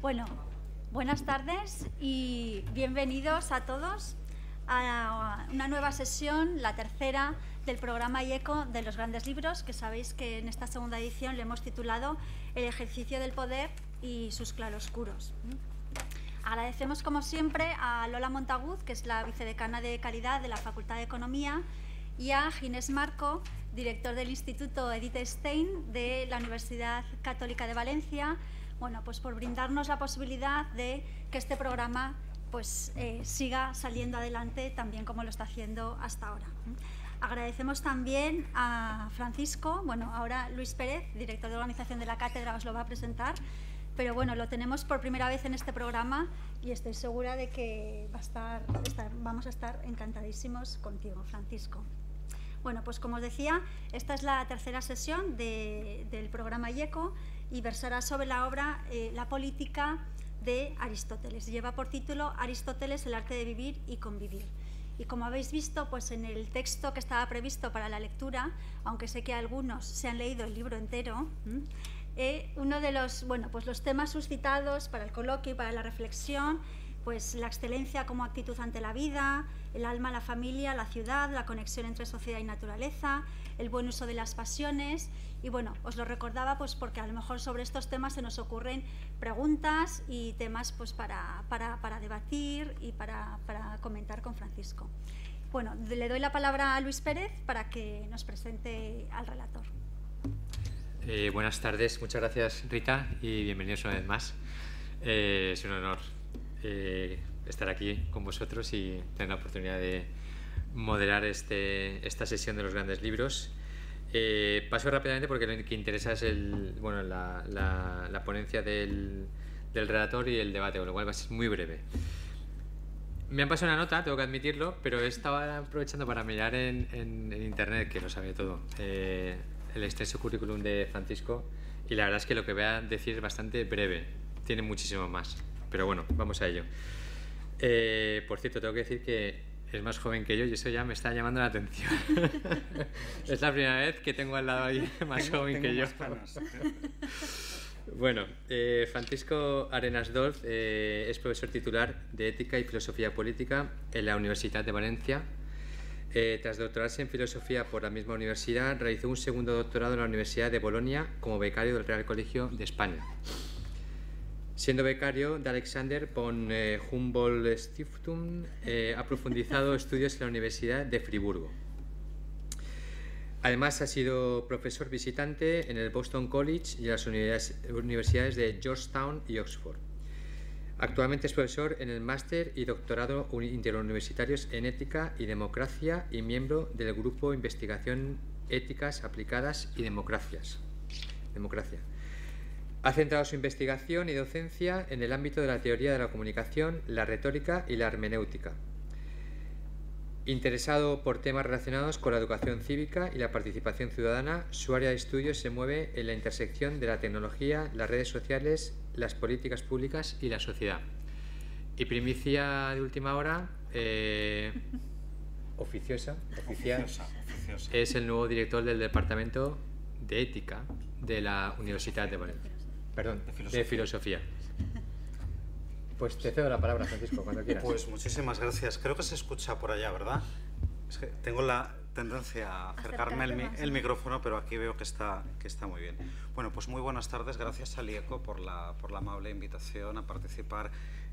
Bueno, buenas tardes y bienvenidos a todos a una nueva sesión, la tercera del programa IECO de los grandes libros, que sabéis que en esta segunda edición le hemos titulado El ejercicio del poder y sus claroscuros. Agradecemos, como siempre, a Lola Montaguz, que es la vicedecana de calidad de la Facultad de Economía, y a Ginés Marco, director del Instituto Edith Stein de la Universidad Católica de Valencia, bueno, pues por brindarnos la posibilidad de que este programa pues, siga saliendo adelante también como lo está haciendo hasta ahora. Agradecemos también a Francisco, bueno, ahora Luis Pérez, director de organización de la cátedra, os lo va a presentar, pero bueno, lo tenemos por primera vez en este programa y estoy segura de que vamos a estar encantadísimos contigo, Francisco. Bueno, pues como os decía, esta es la tercera sesión del programa IECO y versará sobre la obra La política de Aristóteles. Lleva por título Aristóteles, el arte de vivir y convivir. Y como habéis visto, pues en el texto que estaba previsto para la lectura, aunque sé que algunos se han leído el libro entero, uno de los, pues los temas suscitados para el coloquio y para la reflexión, pues la excelencia como actitud ante la vida, el alma, la familia, la ciudad, la conexión entre sociedad y naturaleza, el buen uso de las pasiones. Y bueno, os lo recordaba pues porque a lo mejor sobre estos temas se nos ocurren preguntas y temas pues para debatir y para comentar con Francisco. Bueno, le doy la palabra a Luis Pérez para que nos presente al relator. Buenas tardes, muchas gracias Rita y bienvenidos una vez más. Es un honor estar aquí con vosotros y tener la oportunidad de moderar esta sesión de los grandes libros. Paso rápidamente porque lo que interesa es la ponencia del relator y el debate, con lo cual va a ser muy breve. Me han pasado una nota, tengo que admitirlo, pero estaba aprovechando para mirar en internet, que lo sabe todo, el extenso currículum de Francisco, y la verdad es que lo que voy a decir es bastante breve, tiene muchísimo más, pero bueno, vamos a ello. Por cierto, tengo que decir que es más joven que yo y eso ya me está llamando la atención. Es la primera vez que tengo al lado a alguien más joven que yo. Bueno, Francisco Arenas Dolz es profesor titular de Ética y Filosofía Política en la Universidad de Valencia. Tras doctorarse en Filosofía por la misma universidad, realizó un segundo doctorado en la Universidad de Bolonia como becario del Real Colegio de España. Siendo becario de Alexander von Humboldt Stiftung, ha profundizado estudios en la Universidad de Friburgo. Además, ha sido profesor visitante en el Boston College y en las universidades de Georgetown y Oxford. Actualmente es profesor en el máster y doctorado interuniversitarios en Ética y Democracia y miembro del Grupo de Investigación Éticas Aplicadas y Democracia. Ha centrado su investigación y docencia en el ámbito de la teoría de la comunicación, la retórica y la hermenéutica. Interesado por temas relacionados con la educación cívica y la participación ciudadana, su área de estudio se mueve en la intersección de la tecnología, las redes sociales, las políticas públicas y la sociedad. Y primicia de última hora, oficiosa, es el nuevo director del Departamento de Ética de la Universidad de Valencia. Perdón, de Filosofía. Pues te cedo la palabra, Francisco, cuando quieras. Pues muchísimas gracias. Creo que se escucha por allá, ¿verdad? Es que tengo la tendencia a acercarme el micrófono, pero aquí veo que está muy bien. Bueno, pues muy buenas tardes. Gracias al IECO por la amable invitación a participar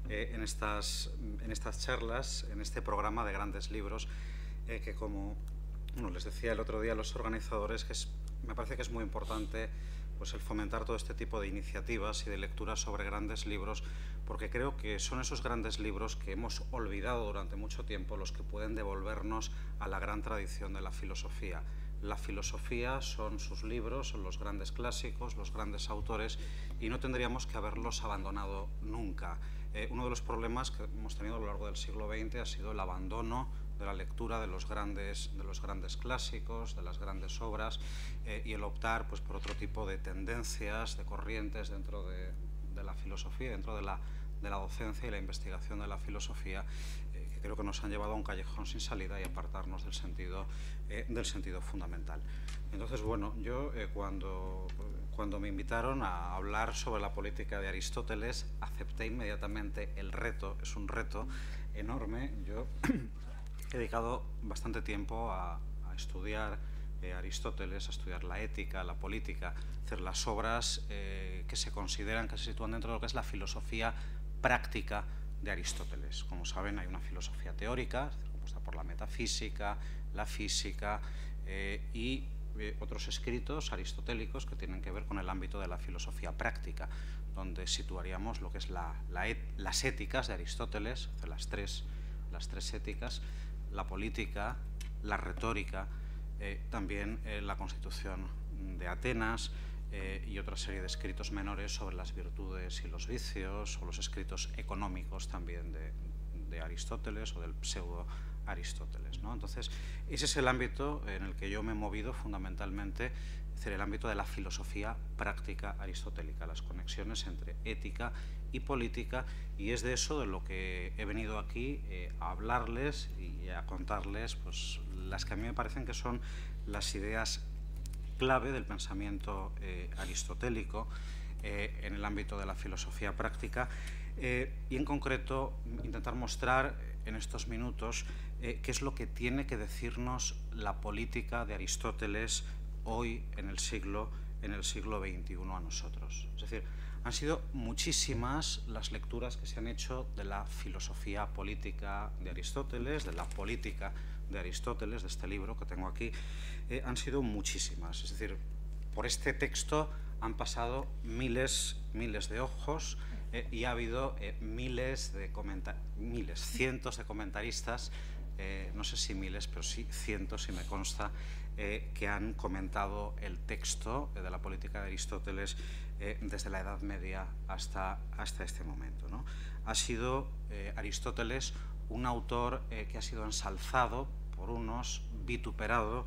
en estas charlas, en este programa de grandes libros, que como les decía el otro día a los organizadores, me parece que es muy importante pues el fomentar todo este tipo de iniciativas y de lecturas sobre grandes libros, porque creo que son esos grandes libros que hemos olvidado durante mucho tiempo los que pueden devolvernos a la gran tradición de la filosofía. La filosofía son sus libros, son los grandes clásicos, los grandes autores, y no tendríamos que haberlos abandonado nunca. Uno de los problemas que hemos tenido a lo largo del siglo XX ha sido el abandono de la lectura de los grandes clásicos, de las grandes obras, y el optar pues, por otro tipo de tendencias, de corrientes dentro de la filosofía, dentro de la docencia y la investigación de la filosofía, que creo que nos han llevado a un callejón sin salida y apartarnos del sentido fundamental. Entonces, bueno, yo cuando me invitaron a hablar sobre la política de Aristóteles, acepté inmediatamente el reto. Es un reto enorme. Yo he dedicado bastante tiempo a estudiar Aristóteles, a estudiar la ética, la política, hacer las obras que se consideran, que se sitúan dentro de lo que es la filosofía práctica de Aristóteles. Como saben, hay una filosofía teórica, compuesta por la metafísica, la física y otros escritos aristotélicos que tienen que ver con el ámbito de la filosofía práctica, donde situaríamos lo que es las éticas de Aristóteles, las tres éticas, la política, la retórica, también la Constitución de Atenas y otra serie de escritos menores sobre las virtudes y los vicios, o los escritos económicos también de Aristóteles o del pseudo Aristóteles, ¿no? Entonces, ese es el ámbito en el que yo me he movido fundamentalmente, es decir, el ámbito de la filosofía práctica aristotélica, las conexiones entre ética y política, y es de eso de lo que he venido aquí a hablarles y a contarles pues, las que a mí me parecen que son las ideas clave del pensamiento aristotélico en el ámbito de la filosofía práctica, y en concreto intentar mostrar en estos minutos qué es lo que tiene que decirnos la política de Aristóteles hoy en el siglo XXI a nosotros. Es decir, han sido muchísimas las lecturas que se han hecho de la filosofía política de Aristóteles, de la política de Aristóteles, de este libro que tengo aquí, han sido muchísimas. Es decir, por este texto han pasado miles de ojos y ha habido cientos de comentaristas, no sé si miles, pero sí cientos, y me consta, que han comentado el texto de la política de Aristóteles desde la Edad Media hasta este momento, ¿no? Ha sido Aristóteles un autor que ha sido ensalzado por unos, vituperado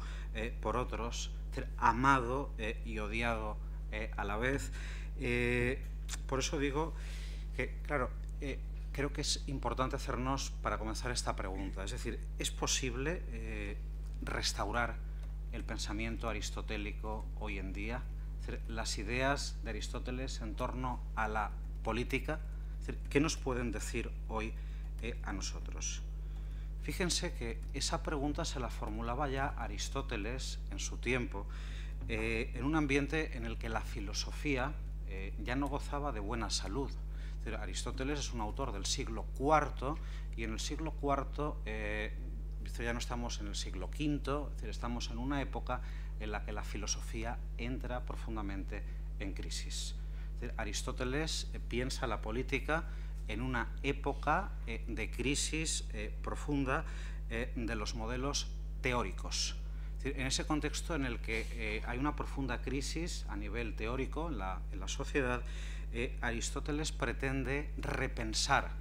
por otros, amado y odiado a la vez. Por eso digo que, claro, creo que es importante hacernos, para comenzar, esta pregunta. Es decir, ¿es posible restaurar el pensamiento aristotélico hoy en día? Es decir, las ideas de Aristóteles en torno a la política, es decir, ¿qué nos pueden decir hoy a nosotros? Fíjense que esa pregunta se la formulaba ya Aristóteles en su tiempo, en un ambiente en el que la filosofía ya no gozaba de buena salud. Es decir, Aristóteles es un autor del siglo IV, y en el siglo IV ya no estamos en el siglo V, es decir, estamos en una época en la que la filosofía entra profundamente en crisis. Es decir, Aristóteles piensa la política en una época de crisis profunda de los modelos teóricos. Es decir, en ese contexto en el que hay una profunda crisis a nivel teórico en la sociedad, Aristóteles pretende repensar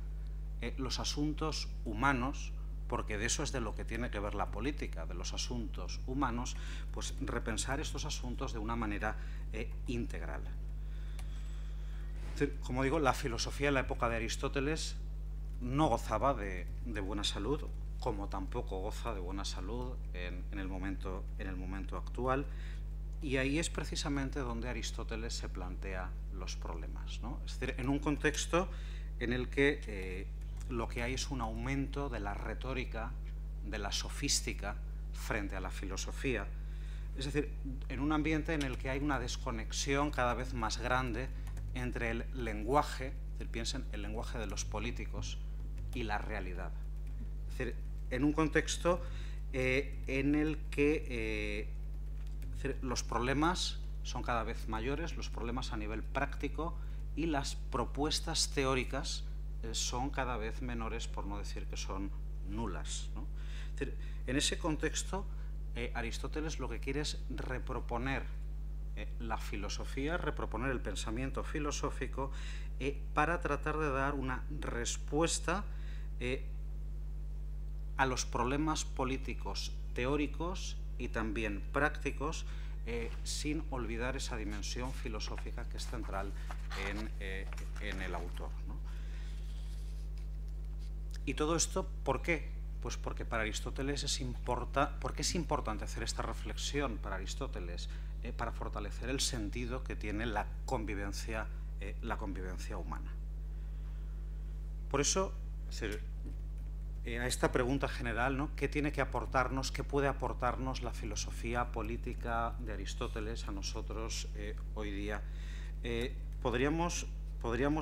los asuntos humanos, porque de eso es de lo que tiene que ver la política, de los asuntos humanos, pues repensar estos asuntos de una manera integral. Como digo, la filosofía en la época de Aristóteles no gozaba de buena salud, como tampoco goza de buena salud en el momento actual, y ahí es precisamente donde Aristóteles se plantea los problemas, ¿no? Es decir, en un contexto en el que lo que hay es un aumento de la retórica, de la sofística frente a la filosofía, es decir, en un ambiente en el que hay una desconexión cada vez más grande entre el lenguaje, es decir, piensen el lenguaje de los políticos, y la realidad. Es decir, en un contexto en el que los problemas son cada vez mayores, los problemas a nivel práctico, y las propuestas teóricas son cada vez menores, por no decir que son nulas, ¿no? Es decir, en ese contexto, Aristóteles lo que quiere es reproponer la filosofía, reproponer el pensamiento filosófico para tratar de dar una respuesta a los problemas políticos teóricos y también prácticos, sin olvidar esa dimensión filosófica que es central en el autor, ¿no? ¿Y todo esto por qué? Pues porque para Aristóteles porque es importante hacer esta reflexión para Aristóteles, para fortalecer el sentido que tiene la convivencia humana. Por eso, a esta pregunta general, ¿no? ¿Qué tiene que aportarnos, qué puede aportarnos la filosofía política de Aristóteles a nosotros hoy día? Podríamos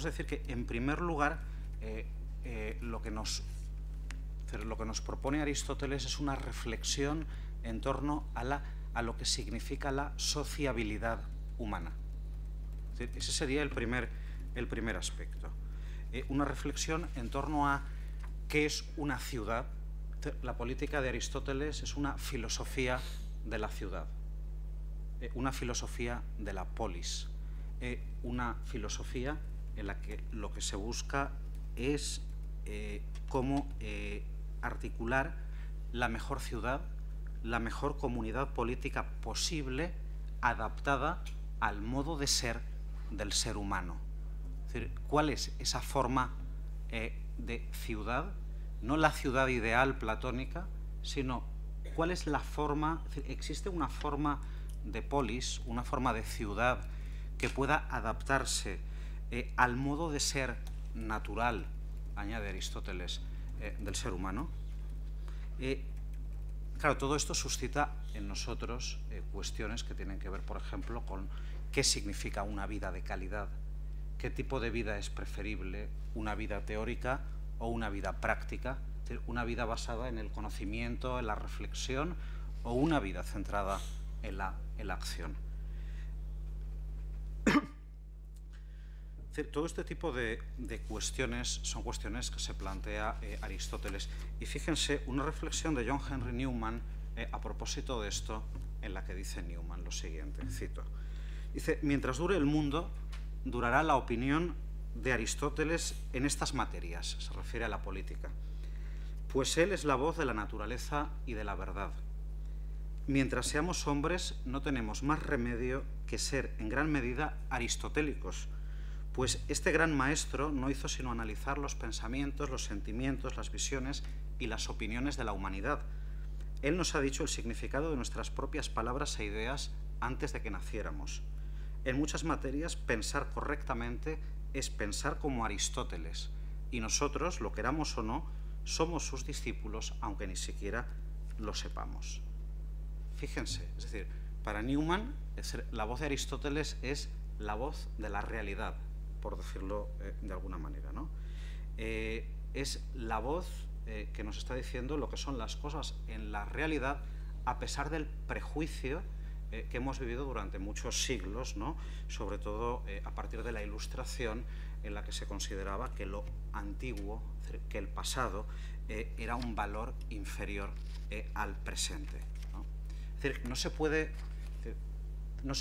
decir que, en primer lugar, lo que nos propone Aristóteles es una reflexión en torno a lo que significa la sociabilidad humana. Ese sería el primer aspecto. Una reflexión en torno a qué es una ciudad. La política de Aristóteles es una filosofía de la ciudad, una filosofía de la polis, una filosofía en la que lo que se busca es cómo articular la mejor ciudad, la mejor comunidad política posible, adaptada al modo de ser del ser humano. Es decir, ¿cuál es esa forma de ciudad? No la ciudad ideal platónica, sino cuál es la forma. Es decir, existe una forma de polis, una forma de ciudad que pueda adaptarse al modo de ser natural, añade Aristóteles, del ser humano. Claro, todo esto suscita en nosotros cuestiones que tienen que ver, por ejemplo, con qué significa una vida de calidad, qué tipo de vida es preferible, una vida teórica o una vida práctica, es decir, una vida basada en el conocimiento, en la reflexión, o una vida centrada en la acción. Todo este tipo de cuestiones son cuestiones que se plantea Aristóteles. Y fíjense, una reflexión de John Henry Newman a propósito de esto, en la que dice Newman lo siguiente, cito. Dice: mientras dure el mundo, durará la opinión de Aristóteles en estas materias, se refiere a la política, pues él es la voz de la naturaleza y de la verdad. Mientras seamos hombres, no tenemos más remedio que ser, en gran medida, aristotélicos, pues este gran maestro no hizo sino analizar los pensamientos, los sentimientos, las visiones y las opiniones de la humanidad. Él nos ha dicho el significado de nuestras propias palabras e ideas antes de que naciéramos. En muchas materias, pensar correctamente es pensar como Aristóteles, y nosotros, lo queramos o no, somos sus discípulos, aunque ni siquiera lo sepamos. Fíjense, es decir, para Newman, la voz de Aristóteles es la voz de la realidad, por decirlo de alguna manera, ¿no? Es la voz que nos está diciendo lo que son las cosas en la realidad, a pesar del prejuicio que hemos vivido durante muchos siglos, ¿no? Sobre todo a partir de la Ilustración, en la que se consideraba que lo antiguo, que el pasado, era un valor inferior al presente, ¿no? Es decir, no se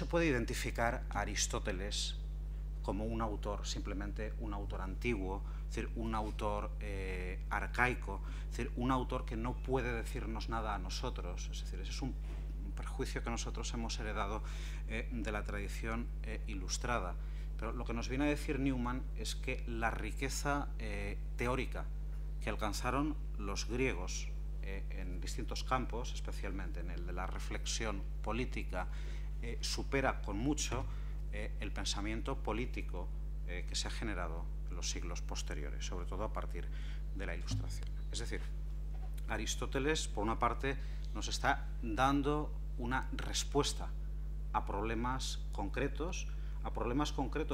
puede identificar a Aristóteles como un autor, simplemente un autor antiguo, es decir, un autor arcaico, es decir, un autor que no puede decirnos nada a nosotros. Es decir, ese es un prejuicio que nosotros hemos heredado de la tradición ilustrada. Pero lo que nos viene a decir Newman es que la riqueza teórica que alcanzaron los griegos en distintos campos, especialmente en el de la reflexión política, supera con mucho el pensamiento político que se ha generado en los siglos posteriores, sobre todo a partir de la Ilustración. Es decir, Aristóteles, por una parte, nos está dando una respuesta a problemas concretos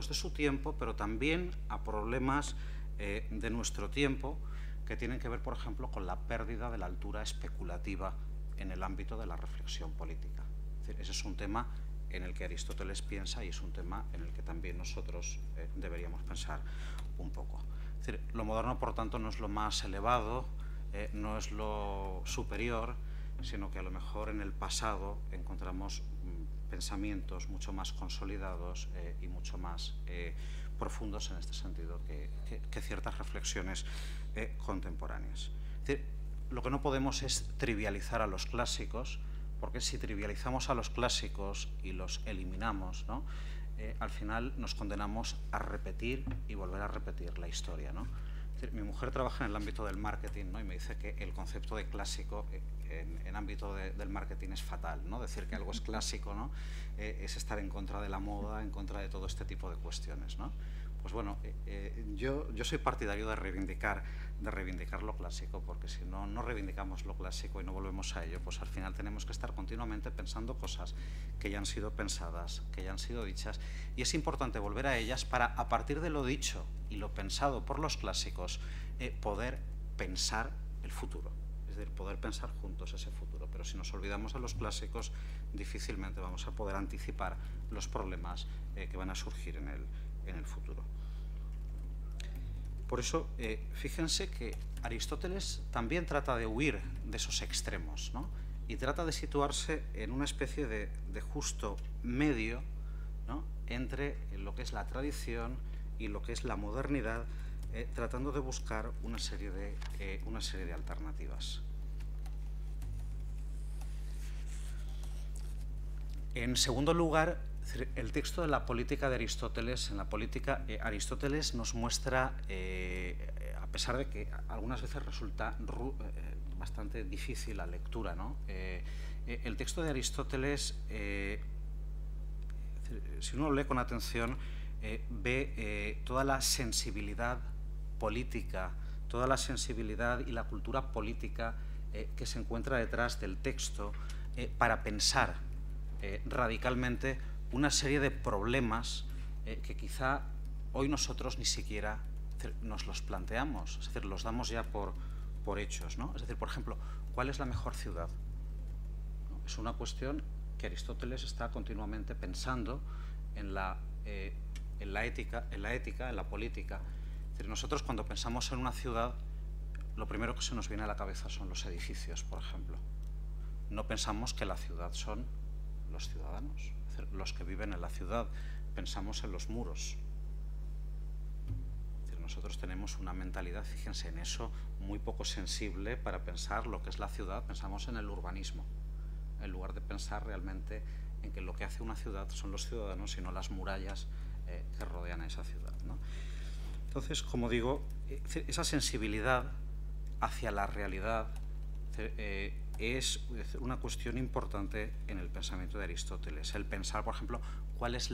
de su tiempo, pero también a problemas de nuestro tiempo, que tienen que ver, por ejemplo, con la pérdida de la altura especulativa en el ámbito de la reflexión política. Es decir, ese es un tema en el que Aristóteles piensa y es un tema en el que también nosotros deberíamos pensar un poco. Es decir, lo moderno, por tanto, no es lo más elevado, no es lo superior, sino que a lo mejor en el pasado encontramos pensamientos mucho más consolidados y mucho más profundos en este sentido que ciertas reflexiones contemporáneas. Es decir, lo que no podemos es trivializar a los clásicos, porque si trivializamos a los clásicos y los eliminamos, ¿no? Al final nos condenamos a repetir y volver a repetir la historia, ¿no? Mi mujer trabaja en el ámbito del marketing, ¿no? Y me dice que el concepto de clásico en ámbito del marketing es fatal, ¿no? Decir que algo es clásico, ¿no? Es estar en contra de la moda, en contra de todo este tipo de cuestiones, ¿no? Pues bueno, yo soy partidario de reivindicar lo clásico, porque si no reivindicamos lo clásico y no volvemos a ello, pues al final tenemos que estar continuamente pensando cosas que ya han sido pensadas, que ya han sido dichas, y es importante volver a ellas para, a partir de lo dicho y lo pensado por los clásicos, poder pensar el futuro, es decir, poder pensar juntos ese futuro. Pero si nos olvidamos de los clásicos, difícilmente vamos a poder anticipar los problemas que van a surgir en el futuro. Por eso, fíjense que Aristóteles también trata de huir de esos extremos, ¿no? Y trata de situarse en una especie de justo medio, ¿no?, entre lo que es la tradición y lo que es la modernidad, tratando de buscar una serie de alternativas. En segundo lugar, el texto de la política de Aristóteles. En la política, Aristóteles nos muestra, a pesar de que algunas veces resulta bastante difícil la lectura, ¿no? El texto de Aristóteles, si uno lo lee con atención, ve toda la sensibilidad política, toda la sensibilidad y la cultura política que se encuentra detrás del texto para pensar radicalmente una serie de problemas que quizá hoy nosotros ni siquiera nos los planteamos, es decir, los damos ya por hechos, ¿no? Es decir, por ejemplo, ¿cuál es la mejor ciudad? ¿No? Es una cuestión que Aristóteles está continuamente pensando en la ética, en la política. Es decir, nosotros cuando pensamos en una ciudad, lo primero que se nos viene a la cabeza son los edificios, por ejemplo. No pensamos que la ciudad son los ciudadanos, es decir, los que viven en la ciudad. Pensamos en los muros. Es decir, nosotros tenemos una mentalidad, fíjense en eso, muy poco sensible para pensar lo que es la ciudad. Pensamos en el urbanismo, en lugar de pensar realmente en que lo que hace una ciudad son los ciudadanos y no las murallas que rodean a esa ciudad, ¿no? Entonces, como digo, esa sensibilidad hacia la realidad es una cuestión importante en el pensamiento de Aristóteles. El pensar, por ejemplo, cuál es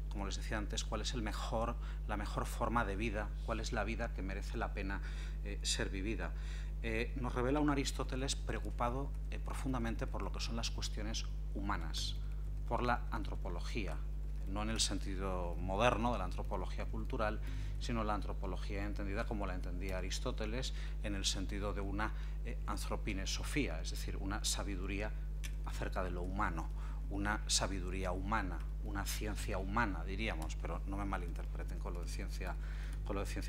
como les decía antes, cuál es la mejor forma de vida, cuál es la vida que merece la pena ser vivida. Nos revela un Aristóteles preocupado profundamente por lo que son las cuestiones humanas, por la antropología, no en el sentido moderno de la antropología cultural, sino la antropología entendida como la entendía Aristóteles, en el sentido de una anthropinesofía, es decir, una sabiduría acerca de lo humano, una sabiduría humana, una ciencia humana, diríamos, pero no me malinterpreten con lo de ciencia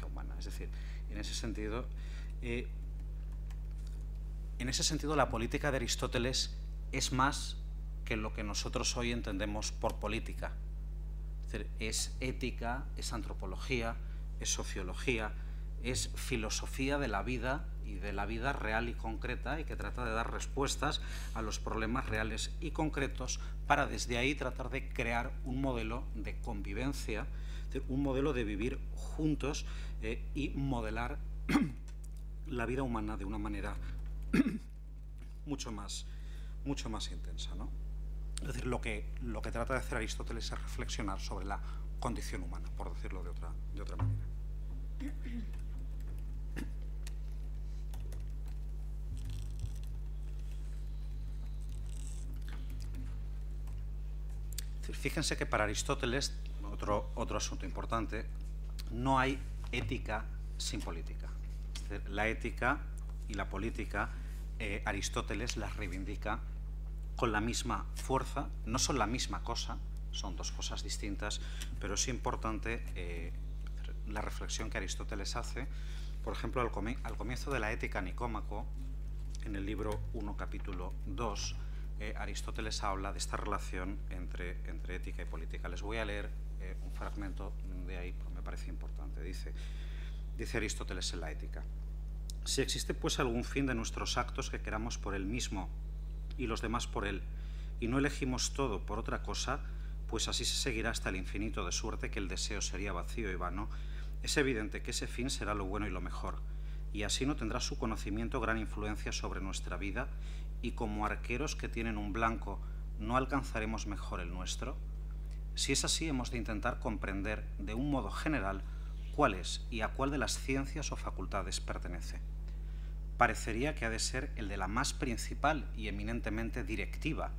humana. Es decir, en ese sentido la política de Aristóteles es más que lo que nosotros hoy entendemos por política. Es decir, es ética, es antropología, es sociología, es filosofía de la vida y de la vida real y concreta, y que trata de dar respuestas a los problemas reales y concretos para desde ahí tratar de crear un modelo de convivencia, un modelo de vivir juntos y modelar la vida humana de una manera mucho más intensa, ¿no? Es decir, lo que trata de hacer Aristóteles es reflexionar sobre la condición humana, por decirlo de otra manera. Fíjense que para Aristóteles, otro asunto importante, no hay ética sin política. Es decir, la ética y la política, Aristóteles las reivindica con la misma fuerza. No son la misma cosa, son dos cosas distintas, pero es importante la reflexión que Aristóteles hace. Por ejemplo, al comienzo de la Ética Nicómaco, en el libro 1, capítulo 2, Aristóteles habla de esta relación entre ética y política. Les voy a leer un fragmento de ahí, porque me parece importante. Dice Aristóteles en la Ética: si existe pues algún fin de nuestros actos que queramos por él mismo y los demás por él, y no elegimos todo por otra cosa, pues así se seguirá hasta el infinito, de suerte que el deseo sería vacío y vano, Es evidente que ese fin será lo bueno y lo mejor, y así no tendrá su conocimiento gran influencia sobre nuestra vida, y como arqueros que tienen un blanco, ¿no alcanzaremos mejor el nuestro? Si es así, hemos de intentar comprender de un modo general cuál es y a cuál de las ciencias o facultades pertenece. Parecería que ha de ser el de la más principal y eminentemente directiva.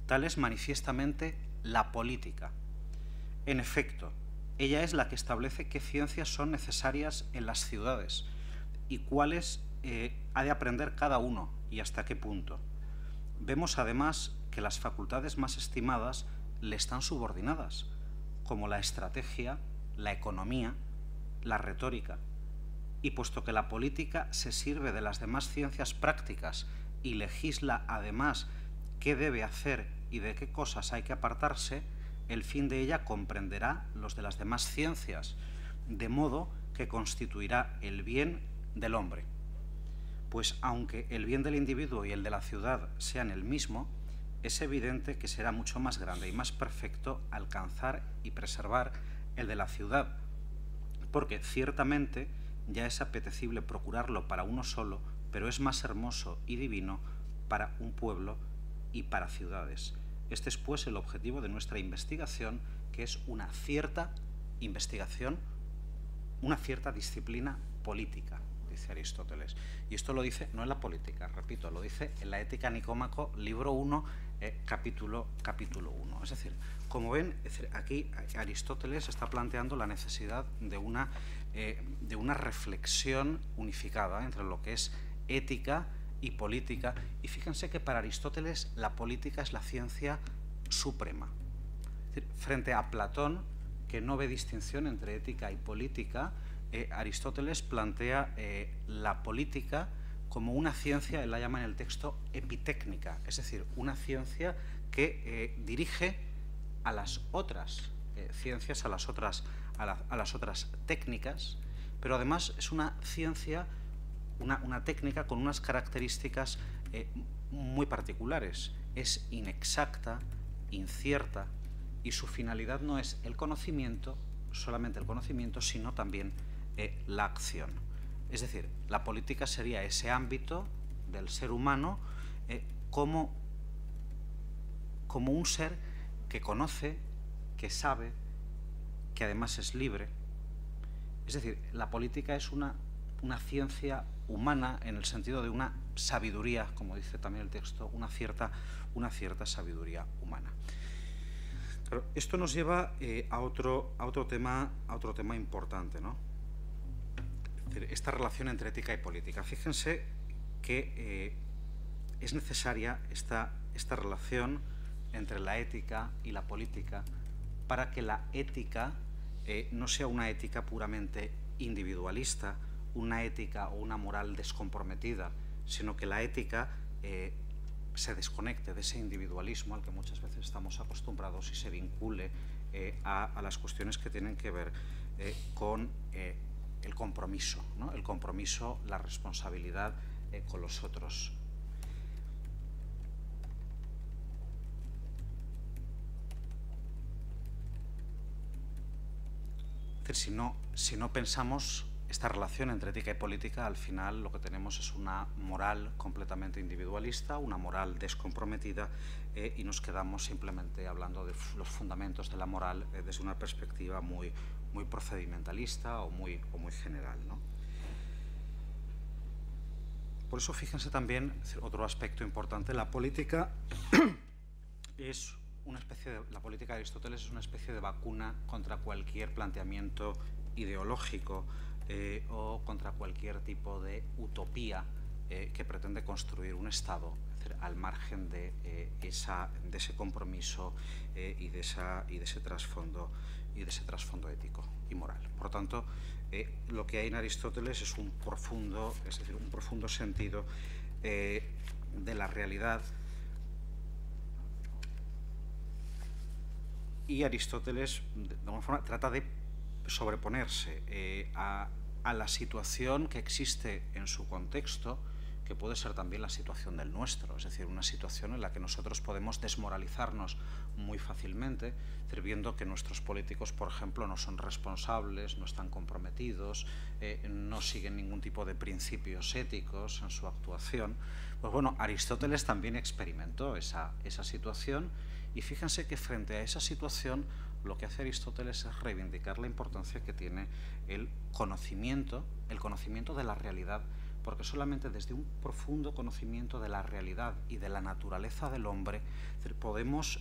Tal es manifiestamente la política. En efecto, ella es la que establece qué ciencias son necesarias en las ciudades y cuáles ha de aprender cada uno y hasta qué punto. Vemos además que las facultades más estimadas le están subordinadas, como la estrategia, la economía, la retórica. Y puesto que la política se sirve de las demás ciencias prácticas y legisla además qué debe hacer y de qué cosas hay que apartarse, el fin de ella comprenderá los de las demás ciencias, de modo que constituirá el bien del hombre. Pues aunque el bien del individuo y el de la ciudad sean el mismo, es evidente que será mucho más grande y más perfecto alcanzar y preservar el de la ciudad, porque ciertamente ya es apetecible procurarlo para uno solo, pero es más hermoso y divino para un pueblo y para ciudades. Este es pues el objetivo de nuestra investigación, que es una cierta investigación, una cierta disciplina política, dice Aristóteles. Y esto lo dice no en la política, repito, lo dice en la Ética Nicómaco, libro 1, capítulo 1. Es decir, como ven, aquí Aristóteles está planteando la necesidad de una reflexión unificada entre lo que es ética y política, y fíjense que para Aristóteles la política es la ciencia suprema. Es decir, frente a Platón, que no ve distinción entre ética y política, Aristóteles plantea la política como una ciencia, él la llama en el texto epitécnica, es decir, una ciencia que dirige a las otras ciencias, a las otras técnicas, pero además es una ciencia, una técnica con unas características muy particulares. Es inexacta, incierta, y su finalidad no es el conocimiento, solamente el conocimiento, sino también la acción. Es decir, la política sería ese ámbito del ser humano como un ser que conoce, que sabe, que además es libre. Es decir, la política es una ciencia humana en el sentido de una sabiduría, como dice también el texto, una cierta sabiduría humana. Pero esto nos lleva a otro tema importante, ¿no? Es decir, esta relación entre ética y política. Fíjense que es necesaria esta relación entre la ética y la política para que la ética no sea una ética puramente individualista, una ética o una moral descomprometida, sino que la ética se desconecte de ese individualismo al que muchas veces estamos acostumbrados y se vincule a las cuestiones que tienen que ver con el compromiso, ¿no? El compromiso, la responsabilidad con los otros. Es decir, si no pensamos esta relación entre ética y política, al final lo que tenemos es una moral completamente individualista, una moral descomprometida, y nos quedamos simplemente hablando de los fundamentos de la moral desde una perspectiva muy procedimentalista o muy general, ¿no? Por eso fíjense también otro aspecto importante: la política es la política de Aristóteles es una especie de vacuna contra cualquier planteamiento ideológico o contra cualquier tipo de utopía que pretende construir un Estado, es decir, al margen de ese compromiso y de ese trasfondo ético y moral. Por lo tanto, lo que hay en Aristóteles es un profundo sentido de la realidad, y Aristóteles de alguna forma trata de sobreponerse a la situación que existe en su contexto, que puede ser también la situación del nuestro, es decir, una situación en la que nosotros podemos desmoralizarnos muy fácilmente, viendo que nuestros políticos, por ejemplo, no son responsables, no están comprometidos, no siguen ningún tipo de principios éticos en su actuación. Pues bueno, Aristóteles también experimentó esa situación, y fíjense que frente a esa situación lo que hace Aristóteles es reivindicar la importancia que tiene el conocimiento de la realidad, porque solamente desde un profundo conocimiento de la realidad y de la naturaleza del hombre podemos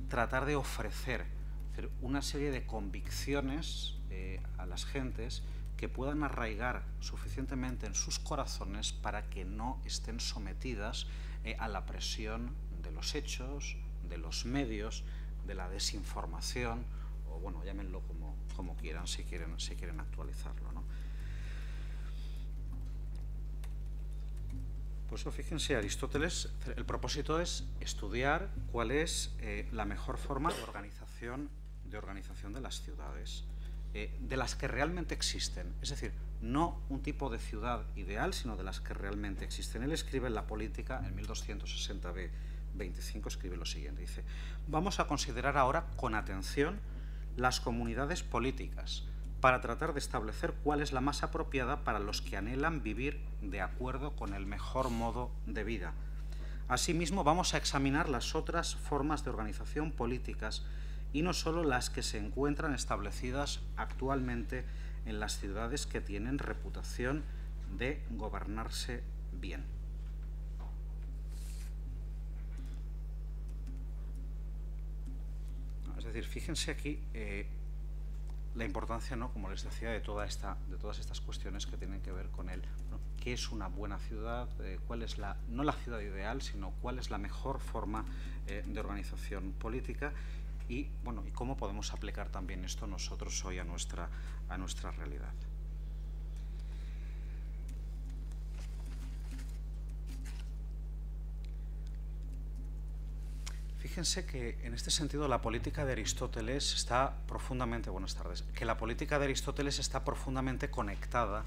tratar de ofrecer una serie de convicciones a las gentes que puedan arraigar suficientemente en sus corazones para que no estén sometidas a la presión de los hechos, de los medios, de la desinformación, o bueno, llámenlo como quieran, si quieren actualizarlo, ¿no? Pues fíjense, Aristóteles, el propósito es estudiar cuál es la mejor forma de organización de las ciudades, de las que realmente existen, es decir, no un tipo de ciudad ideal, sino de las que realmente existen. Él escribe en La Política, en 1260b-25, escribe lo siguiente, dice: vamos a considerar ahora con atención las comunidades políticas, para tratar de establecer cuál es la más apropiada para los que anhelan vivir de acuerdo con el mejor modo de vida. Asimismo, vamos a examinar las otras formas de organización políticas y no solo las que se encuentran establecidas actualmente en las ciudades que tienen reputación de gobernarse bien. Es decir, fíjense aquí la importancia, ¿no?, como les decía, de todas estas cuestiones que tienen que ver con qué es una buena ciudad, cuál es no la ciudad ideal, sino cuál es la mejor forma de organización política, y bueno, y cómo podemos aplicar también esto nosotros hoy a nuestra realidad. Fíjense que en este sentido la política de Aristóteles está profundamente, la política de Aristóteles está profundamente conectada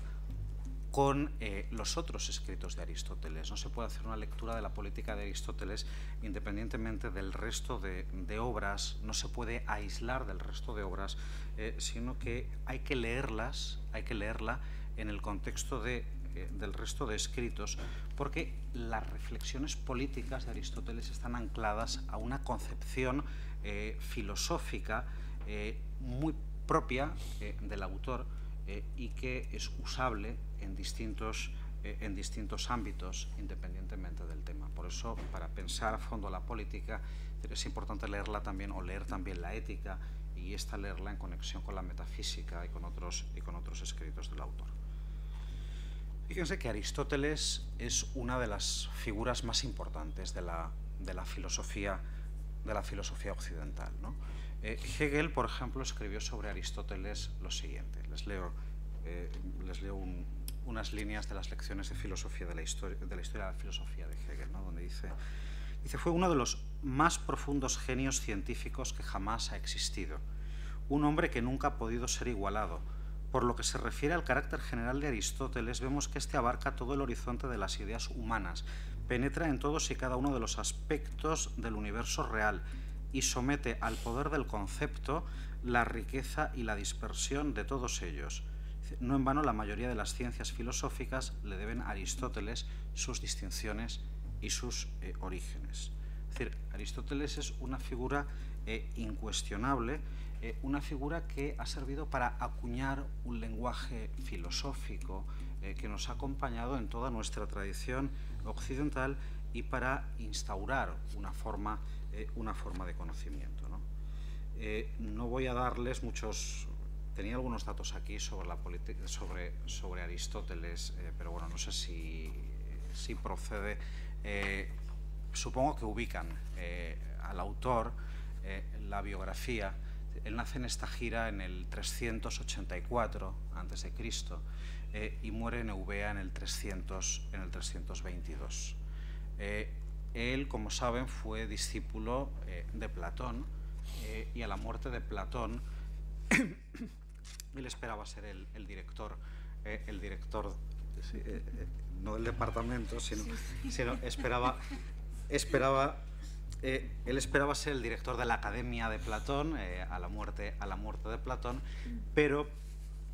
con los otros escritos de Aristóteles. No se puede hacer una lectura de la política de Aristóteles independientemente del resto de obras, no se puede aislar del resto de obras, sino que hay que leerla en el contexto del resto de escritos, porque las reflexiones políticas de Aristóteles están ancladas a una concepción filosófica muy propia del autor, y que es usable en distintos ámbitos independientemente del tema. Por eso, para pensar a fondo la política, es importante leerla también, o leer también la ética, y leerla en conexión con la metafísica y con otros escritos del autor. Fíjense que Aristóteles es una de las figuras más importantes de la filosofía occidental, ¿no? Hegel, por ejemplo, escribió sobre Aristóteles lo siguiente. Les leo unas líneas de las lecciones de filosofía de la historia de la filosofía de Hegel, ¿no?, donde dice: fue uno de los más profundos genios científicos que jamás ha existido, un hombre que nunca ha podido ser igualado. Por lo que se refiere al carácter general de Aristóteles, vemos que este abarca todo el horizonte de las ideas humanas, penetra en todos y cada uno de los aspectos del universo real y somete al poder del concepto la riqueza y la dispersión de todos ellos. No en vano la mayoría de las ciencias filosóficas le deben a Aristóteles sus distinciones y sus orígenes. Es decir, Aristóteles es una figura incuestionable, una figura que ha servido para acuñar un lenguaje filosófico que nos ha acompañado en toda nuestra tradición occidental y para instaurar una forma de conocimiento, ¿no? No voy a darles muchos. Tenía algunos datos aquí sobre la política, sobre Aristóteles, pero bueno, no sé si procede. Supongo que ubican al autor, la biografía. Él nace en esta gira en el 384 a.C. Y muere en Eubea en el 322. Él, como saben, fue discípulo de Platón, y a la muerte de Platón él esperaba ser el director no del departamento, sino él esperaba ser el director de la Academia de Platón a la muerte de Platón, pero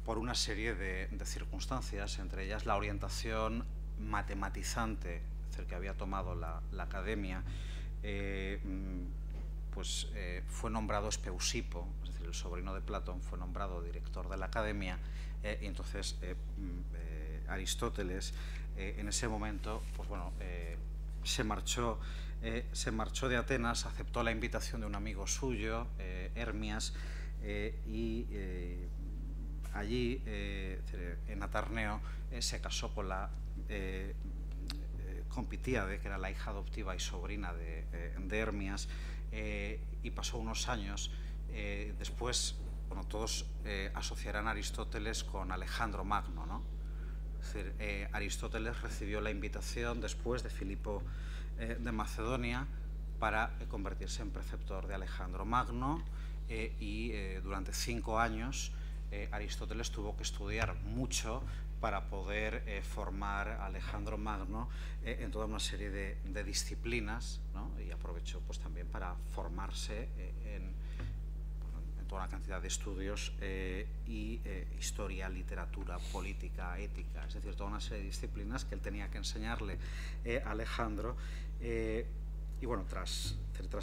por una serie de circunstancias, entre ellas la orientación matematizante que había tomado la Academia, fue nombrado Espeusipo, es decir, el sobrino de Platón, fue nombrado director de la Academia, y entonces Aristóteles en ese momento se marchó de Atenas, aceptó la invitación de un amigo suyo, Hermias, y allí, en Atarneo, se casó con con Pitíade, que era la hija adoptiva y sobrina de Hermias, y pasó unos años. Después, todos asociarán a Aristóteles con Alejandro Magno, ¿no? Es decir, Aristóteles recibió la invitación después de Filipo de Macedonia para convertirse en preceptor de Alejandro Magno, y durante 5 años Aristóteles tuvo que estudiar mucho para poder formar a Alejandro Magno en toda una serie de disciplinas, ¿no? Y aprovechó también para formarse en toda una cantidad de estudios, historia, literatura, política, ética, es decir, toda una serie de disciplinas que él tenía que enseñarle a Alejandro. Y bueno, tras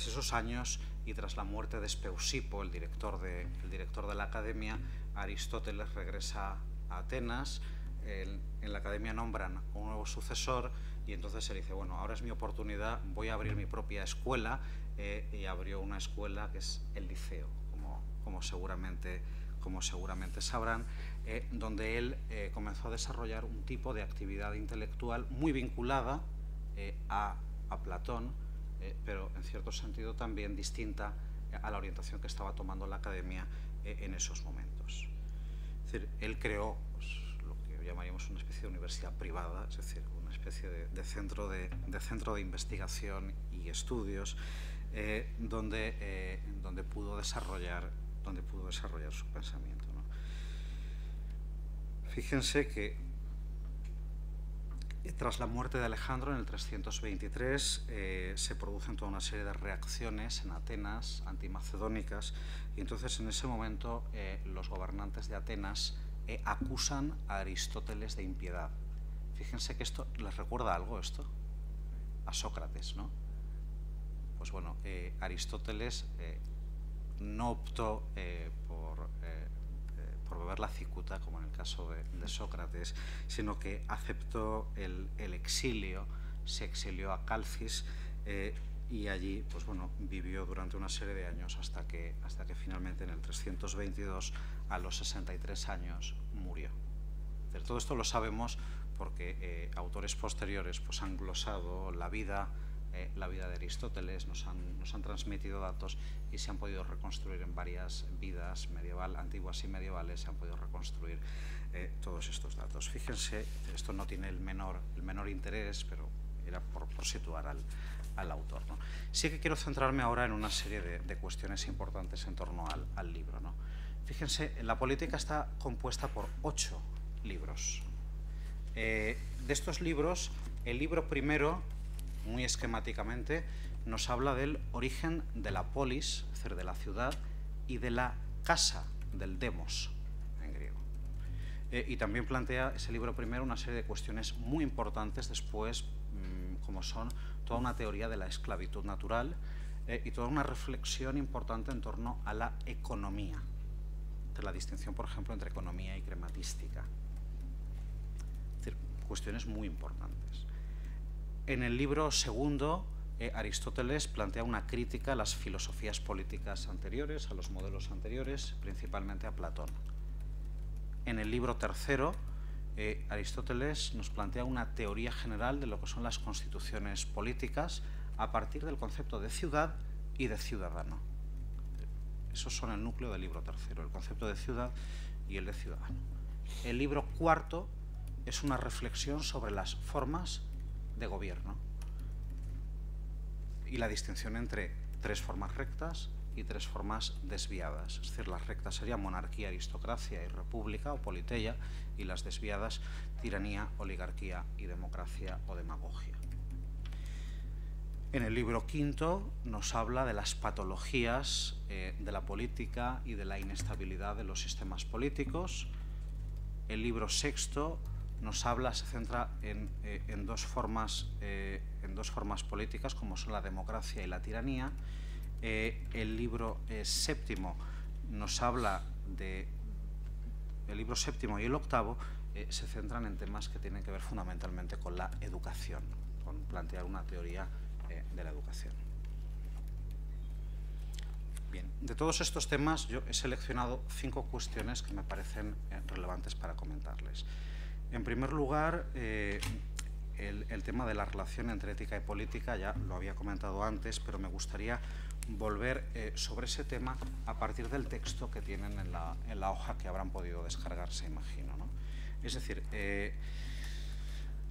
esos años y tras la muerte de Espeusipo, el director de la Academia, Aristóteles regresa a Atenas. En la Academia nombran un nuevo sucesor y entonces se dice, bueno, ahora es mi oportunidad, voy a abrir mi propia escuela, y abrió una escuela que es el Liceo, como seguramente sabrán, donde él comenzó a desarrollar un tipo de actividad intelectual muy vinculada a Platón, pero en cierto sentido también distinta a la orientación que estaba tomando la Academia en esos momentos. Es decir, él creó lo que llamaríamos una especie de universidad privada, es decir, una especie de centro de investigación y estudios, donde pudo desarrollar su pensamiento, ¿no? Fíjense que tras la muerte de Alejandro en el 323 se producen toda una serie de reacciones en Atenas antimacedónicas, y entonces en ese momento los gobernantes de Atenas acusan a Aristóteles de impiedad. Fíjense que esto les recuerda algo, esto a Sócrates, ¿no? Pues bueno, Aristóteles no optó por beber la cicuta, como en el caso de Sócrates, sino que aceptó el exilio, se exilió a Calcis, y allí vivió durante una serie de años hasta que finalmente en el 322, a los 63 años, murió. Todo esto lo sabemos porque autores posteriores han glosado la vida de Aristóteles, nos han transmitido datos y se han podido reconstruir en varias vidas antiguas y medievales, se han podido reconstruir todos estos datos. Fíjense, esto no tiene el menor interés, pero era por situar al autor, ¿no? Sí que quiero centrarme ahora en una serie de cuestiones importantes en torno al libro, ¿no? Fíjense, la política está compuesta por 8 libros. De estos libros, el libro primero, muy esquemáticamente, nos habla del origen de la polis, es decir, de la ciudad, y de la casa, del demos, en griego. Y también plantea ese libro primero una serie de cuestiones muy importantes después, como son toda una teoría de la esclavitud natural, y toda una reflexión importante en torno a la economía, de la distinción, por ejemplo, entre economía y crematística. Es decir, cuestiones muy importantes. En el libro segundo, Aristóteles plantea una crítica a las filosofías políticas anteriores, a los modelos anteriores, principalmente a Platón. En el libro tercero, Aristóteles nos plantea una teoría general de lo que son las constituciones políticas a partir del concepto de ciudad y de ciudadano. Esos son el núcleo del libro tercero, el concepto de ciudad y el de ciudadano. El libro cuarto es una reflexión sobre las formas de gobierno y la distinción entre 3 formas rectas, y 3 formas desviadas. Es decir, las rectas serían monarquía, aristocracia y república o politeia, y las desviadas tiranía, oligarquía y democracia o demagogia. En el libro quinto nos habla de las patologías de la política y de la inestabilidad de los sistemas políticos. El libro sexto nos habla, se centra en dos formas políticas, como son la democracia y la tiranía. El libro séptimo nos habla de... El libro séptimo y el octavo se centran en temas que tienen que ver fundamentalmente con la educación, con plantear una teoría de la educación. Bien, de todos estos temas yo he seleccionado 5 cuestiones que me parecen relevantes para comentarles. En primer lugar, el tema de la relación entre ética y política, ya lo había comentado antes, pero me gustaría volver sobre ese tema a partir del texto que tienen en la hoja que habrán podido descargarse, imagino, ¿no? Es decir,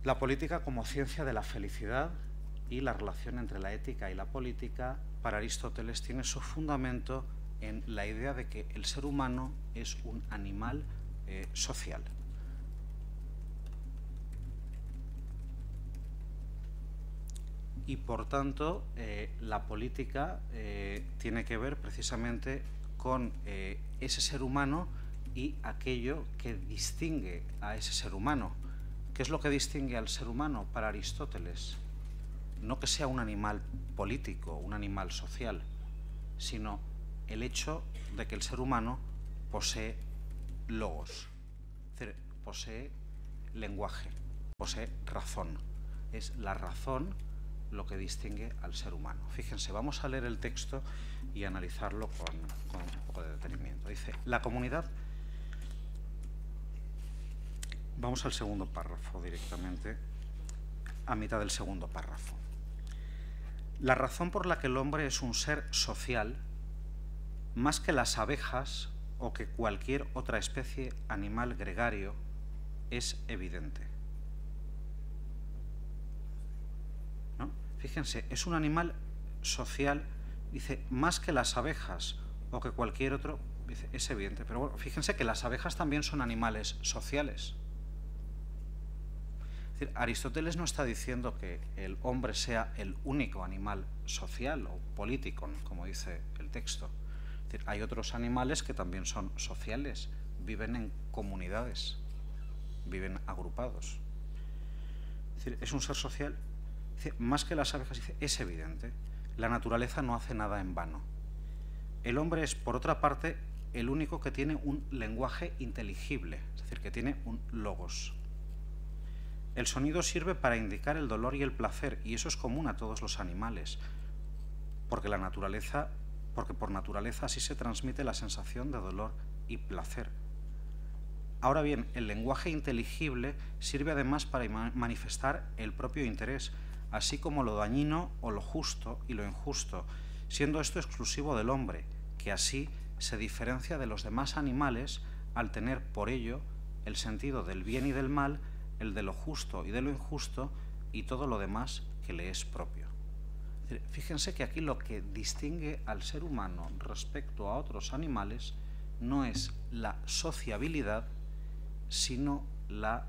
la política como ciencia de la felicidad y la relación entre la ética y la política, para Aristóteles, tiene su fundamento en la idea de que el ser humano es un animal social. Y por tanto, la política tiene que ver precisamente con ese ser humano y aquello que distingue a ese ser humano. ¿Qué es lo que distingue al ser humano para Aristóteles? No que sea un animal político, un animal social, sino el hecho de que el ser humano posee logos, es decir, posee lenguaje, posee razón. Es la razón lo que distingue al ser humano. Fíjense, vamos a leer el texto y analizarlo con un poco de detenimiento. Dice, la comunidad... Vamos al segundo párrafo directamente, a mitad del segundo párrafo. La razón por la que el hombre es un ser social, más que las abejas o que cualquier otra especie animal gregario, es evidente. ¿No? Fíjense, es un animal social, dice, más que las abejas o que cualquier otro, dice, es evidente. Pero bueno, fíjense que las abejas también son animales sociales. Aristóteles no está diciendo que el hombre sea el único animal social o político, como dice el texto. Es decir, hay otros animales que también son sociales, viven en comunidades, viven agrupados. Es decir, es un ser social. Dice, más que las abejas, dice, es evidente. La naturaleza no hace nada en vano. El hombre es, por otra parte, el único que tiene un lenguaje inteligible, es decir, que tiene un logos. El sonido sirve para indicar el dolor y el placer, y eso es común a todos los animales, porque por naturaleza así se transmite la sensación de dolor y placer. Ahora bien, el lenguaje inteligible sirve además para manifestar el propio interés, así como lo dañino o lo justo y lo injusto, siendo esto exclusivo del hombre, que así se diferencia de los demás animales al tener por ello el sentido del bien y del mal, el de lo justo y de lo injusto y todo lo demás que le es propio. Fíjense que aquí lo que distingue al ser humano respecto a otros animales no es la sociabilidad, sino la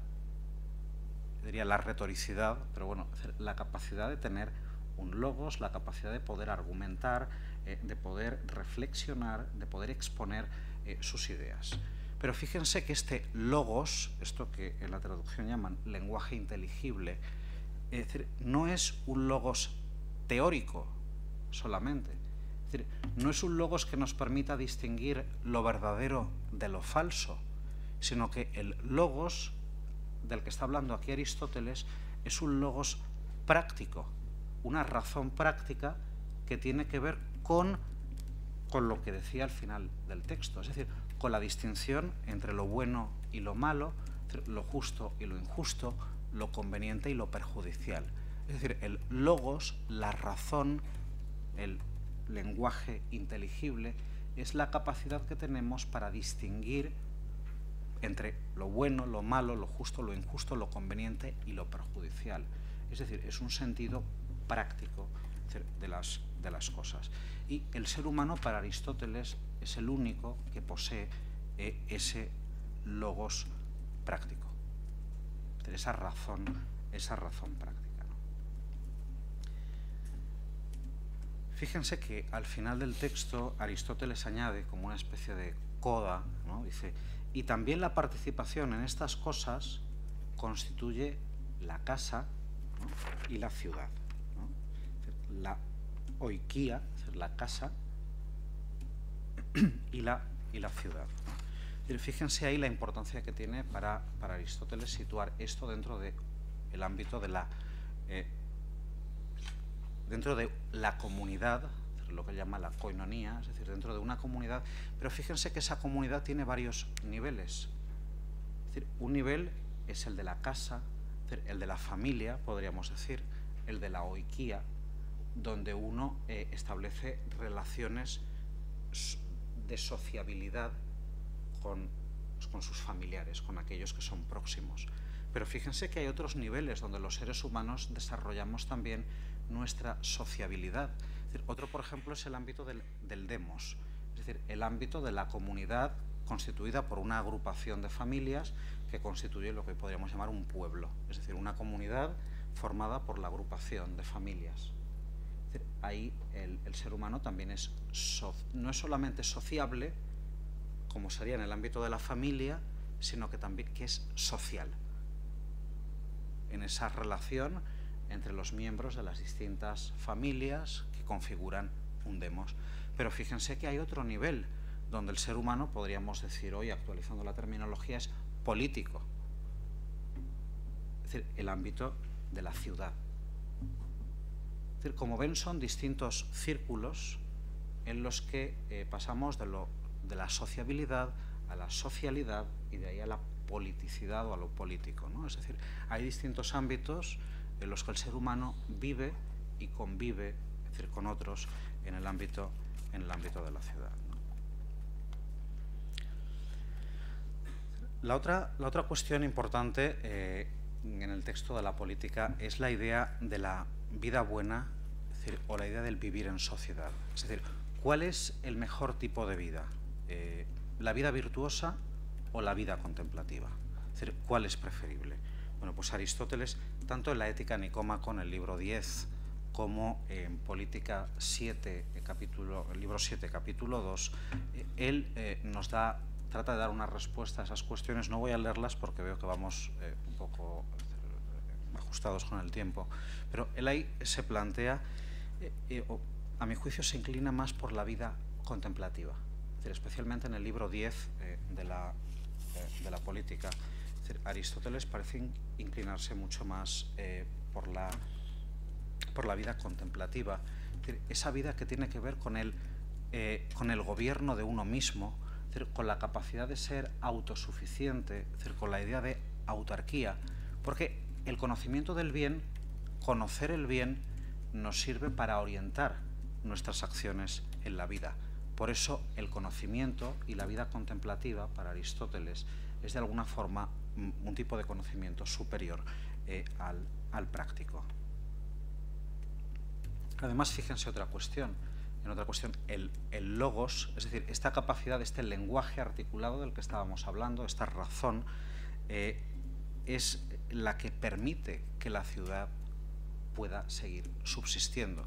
retoricidad, pero bueno, la capacidad de tener un logos, la capacidad de poder argumentar, de poder reflexionar, de poder exponer sus ideas. Pero fíjense que este logos, esto que en la traducción llaman lenguaje inteligible, es decir, no es un logos teórico solamente. Es decir, no es un logos que nos permita distinguir lo verdadero de lo falso, sino que el logos del que está hablando aquí Aristóteles es un logos práctico, una razón práctica que tiene que ver con lo que decía al final del texto, es decir, con la distinción entre lo bueno y lo malo, lo justo y lo injusto, lo conveniente y lo perjudicial. Es decir, el logos, la razón, el lenguaje inteligible, es la capacidad que tenemos para distinguir entre lo bueno, lo malo, lo justo, lo injusto, lo conveniente y lo perjudicial. Es decir, es un sentido práctico de las de las cosas. Y el ser humano para Aristóteles es el único que posee ese logos práctico, esa razón práctica, ¿no? Fíjense que al final del texto Aristóteles añade como una especie de coda, ¿no? Dice, y también la participación en estas cosas constituye la casa, ¿no? Y la ciudad, ¿no? La oikía, es decir, la casa y la ciudad, ¿no? Fíjense ahí la importancia que tiene para Aristóteles situar esto dentro del ámbito de dentro de la comunidad, lo que llama la koinonía, es decir, dentro de una comunidad. Pero fíjense que esa comunidad tiene varios niveles. Es decir, un nivel es el de la casa, es decir, el de la familia, podríamos decir, el de la oikía, donde uno establece relaciones de sociabilidad con sus familiares, con aquellos que son próximos. Pero fíjense que hay otros niveles donde los seres humanos desarrollamos también nuestra sociabilidad. Es decir, otro, por ejemplo, es el ámbito del demos, es decir, el ámbito de la comunidad constituida por una agrupación de familias que constituye lo que podríamos llamar un pueblo, es decir, una comunidad formada por la agrupación de familias. Es decir, ahí el ser humano también no es solamente sociable, como sería en el ámbito de la familia, sino que también que es social, en esa relación entre los miembros de las distintas familias que configuran un demos. Pero fíjense que hay otro nivel donde el ser humano, podríamos decir hoy, actualizando la terminología, es político, es decir, el ámbito de la ciudad. Es decir, como ven, son distintos círculos en los que pasamos de la sociabilidad a la socialidad y de ahí a la politicidad o a lo político, ¿no? Es decir, hay distintos ámbitos en los que el ser humano vive y convive, es decir, con otros en el ámbito de la ciudad, ¿no? La otra cuestión importante en el texto de la política es la idea de la vida buena, es decir, o la idea del vivir en sociedad. Es decir, ¿cuál es el mejor tipo de vida? ¿La vida virtuosa o la vida contemplativa? Es decir, ¿cuál es preferible? Bueno, pues Aristóteles, tanto en la Ética Nicómaco, en el libro 10, como en Política 7, el libro 7, capítulo 2, él trata de dar una respuesta a esas cuestiones. No voy a leerlas porque veo que vamos un poco ajustados con el tiempo, pero él ahí se plantea, a mi juicio se inclina más por la vida contemplativa, es decir, especialmente en el libro 10 de la Política. Es decir, Aristóteles parece inclinarse mucho más por la vida contemplativa, es decir, esa vida que tiene que ver con el gobierno de uno mismo, es decir, con la capacidad de ser autosuficiente, es decir, con la idea de autarquía, porque el conocimiento del bien, conocer el bien, nos sirve para orientar nuestras acciones en la vida. Por eso el conocimiento y la vida contemplativa para Aristóteles es de alguna forma un tipo de conocimiento superior al práctico. Además, fíjense otra cuestión, el logos, es decir, esta capacidad, este lenguaje articulado del que estábamos hablando, esta razón, es la que permite que la ciudad pueda seguir subsistiendo.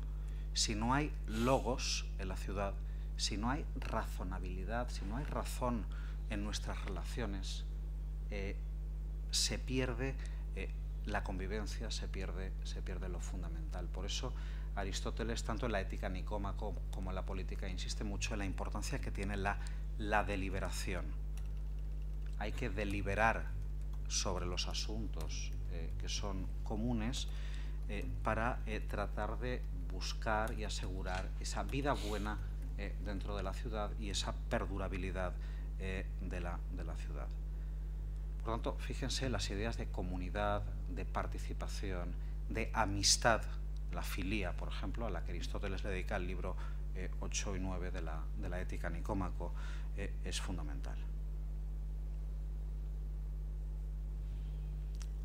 Si no hay logos en la ciudad, si no hay razonabilidad, si no hay razón en nuestras relaciones, se pierde la convivencia, se pierde lo fundamental. Por eso Aristóteles, tanto en la Ética Nicómaco como en la Política, insiste mucho en la importancia que tiene la deliberación. Hay que deliberar sobre los asuntos que son comunes para tratar de buscar y asegurar esa vida buena dentro de la ciudad y esa perdurabilidad de la ciudad. Por lo tanto, fíjense las ideas de comunidad, de participación, de amistad, la filía, por ejemplo, a la que Aristóteles le dedica el libro 8 y 9 de la Ética Nicómaco, es fundamental.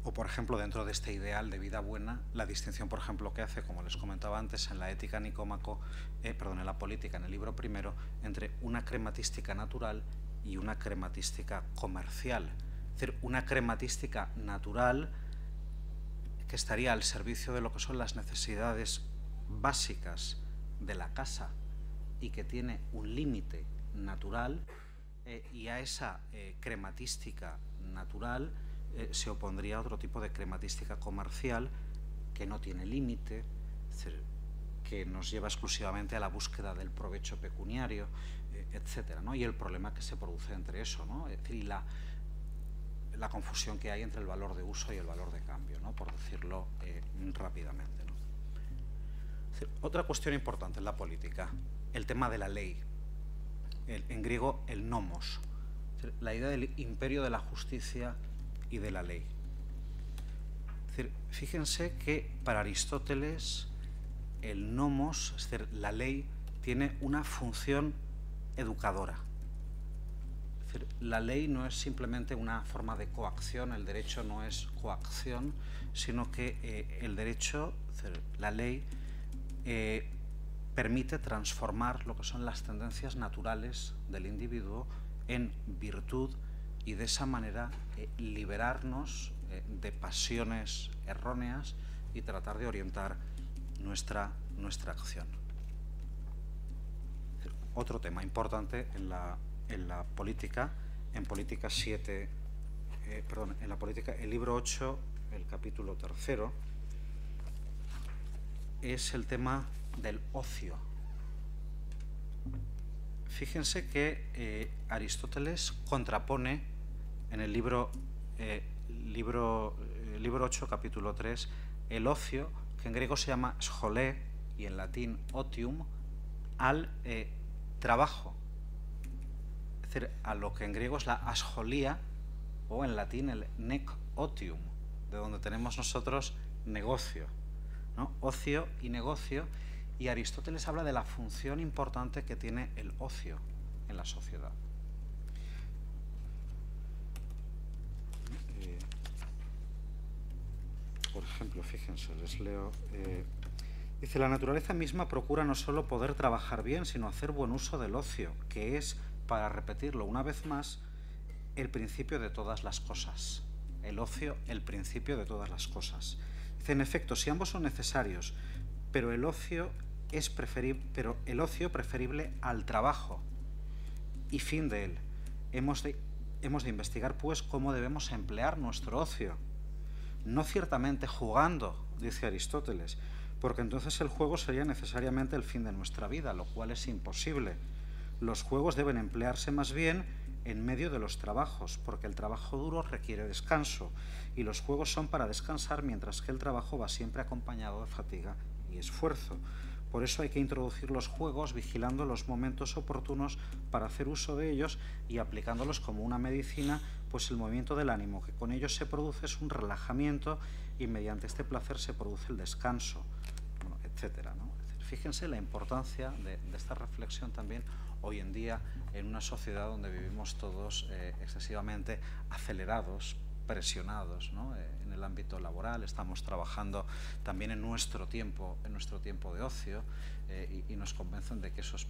O, por ejemplo, dentro de este ideal de vida buena, la distinción, por ejemplo, que hace, como les comentaba antes, en la ética Nicómaco, en la política, en el libro primero, entre una crematística natural y una crematística comercial. Es decir, una crematística natural que estaría al servicio de lo que son las necesidades básicas de la casa y que tiene un límite natural, y a esa crematística natural se opondría otro tipo de crematística comercial que no tiene límite, es decir, que nos lleva exclusivamente a la búsqueda del provecho pecuniario, etcétera, ¿no? Y el problema que se produce entre eso, ¿no? Es decir, la confusión que hay entre el valor de uso y el valor de cambio, ¿no? Por decirlo rápidamente, ¿no? Es decir, otra cuestión importante en la política, el tema de la ley, en griego el nomos, es decir, la idea del imperio de la justicia y de la ley. Es decir, fíjense que para Aristóteles el nomos, es decir, la ley, tiene una función educadora. Es decir, la ley no es simplemente una forma de coacción, el derecho no es coacción, sino que el derecho, es decir, la ley, permite transformar lo que son las tendencias naturales del individuo en virtud y de esa manera liberarnos de pasiones erróneas y tratar de orientar nuestra acción. Otro tema importante en la política, en política 7, en la política, el libro 8, el capítulo 3, es el tema del ocio. Fíjense que Aristóteles contrapone en el libro 8, capítulo 3, el ocio, que en griego se llama scholé y en latín otium, al trabajo. Es decir, a lo que en griego es la ascholía, o en latín el nec otium, de donde tenemos nosotros negocio, ¿no? Ocio y negocio. Y Aristóteles habla de la función importante que tiene el ocio en la sociedad. Por ejemplo, fíjense, les leo. Dice, la naturaleza misma procura no solo poder trabajar bien, sino hacer buen uso del ocio, que es, para repetirlo una vez más, el principio de todas las cosas. El ocio, el principio de todas las cosas. Dice, en efecto, si ambos son necesarios, pero el ocio preferible al trabajo y fin de él. Hemos de investigar, pues, cómo debemos emplear nuestro ocio. No ciertamente jugando, dice Aristóteles, porque entonces el juego sería necesariamente el fin de nuestra vida, lo cual es imposible. Los juegos deben emplearse más bien en medio de los trabajos, porque el trabajo duro requiere descanso, y los juegos son para descansar, mientras que el trabajo va siempre acompañado de fatiga y esfuerzo. Por eso hay que introducir los juegos vigilando los momentos oportunos para hacer uso de ellos y aplicándolos como una medicina, pues el movimiento del ánimo que con ellos se produce es un relajamiento y mediante este placer se produce el descanso, bueno, etcétera, ¿no? Es decir, fíjense la importancia de esta reflexión también hoy en día en una sociedad donde vivimos todos excesivamente acelerados, presionados, ¿no? En el ámbito laboral, estamos trabajando también en nuestro tiempo de ocio, y nos convencen de que eso es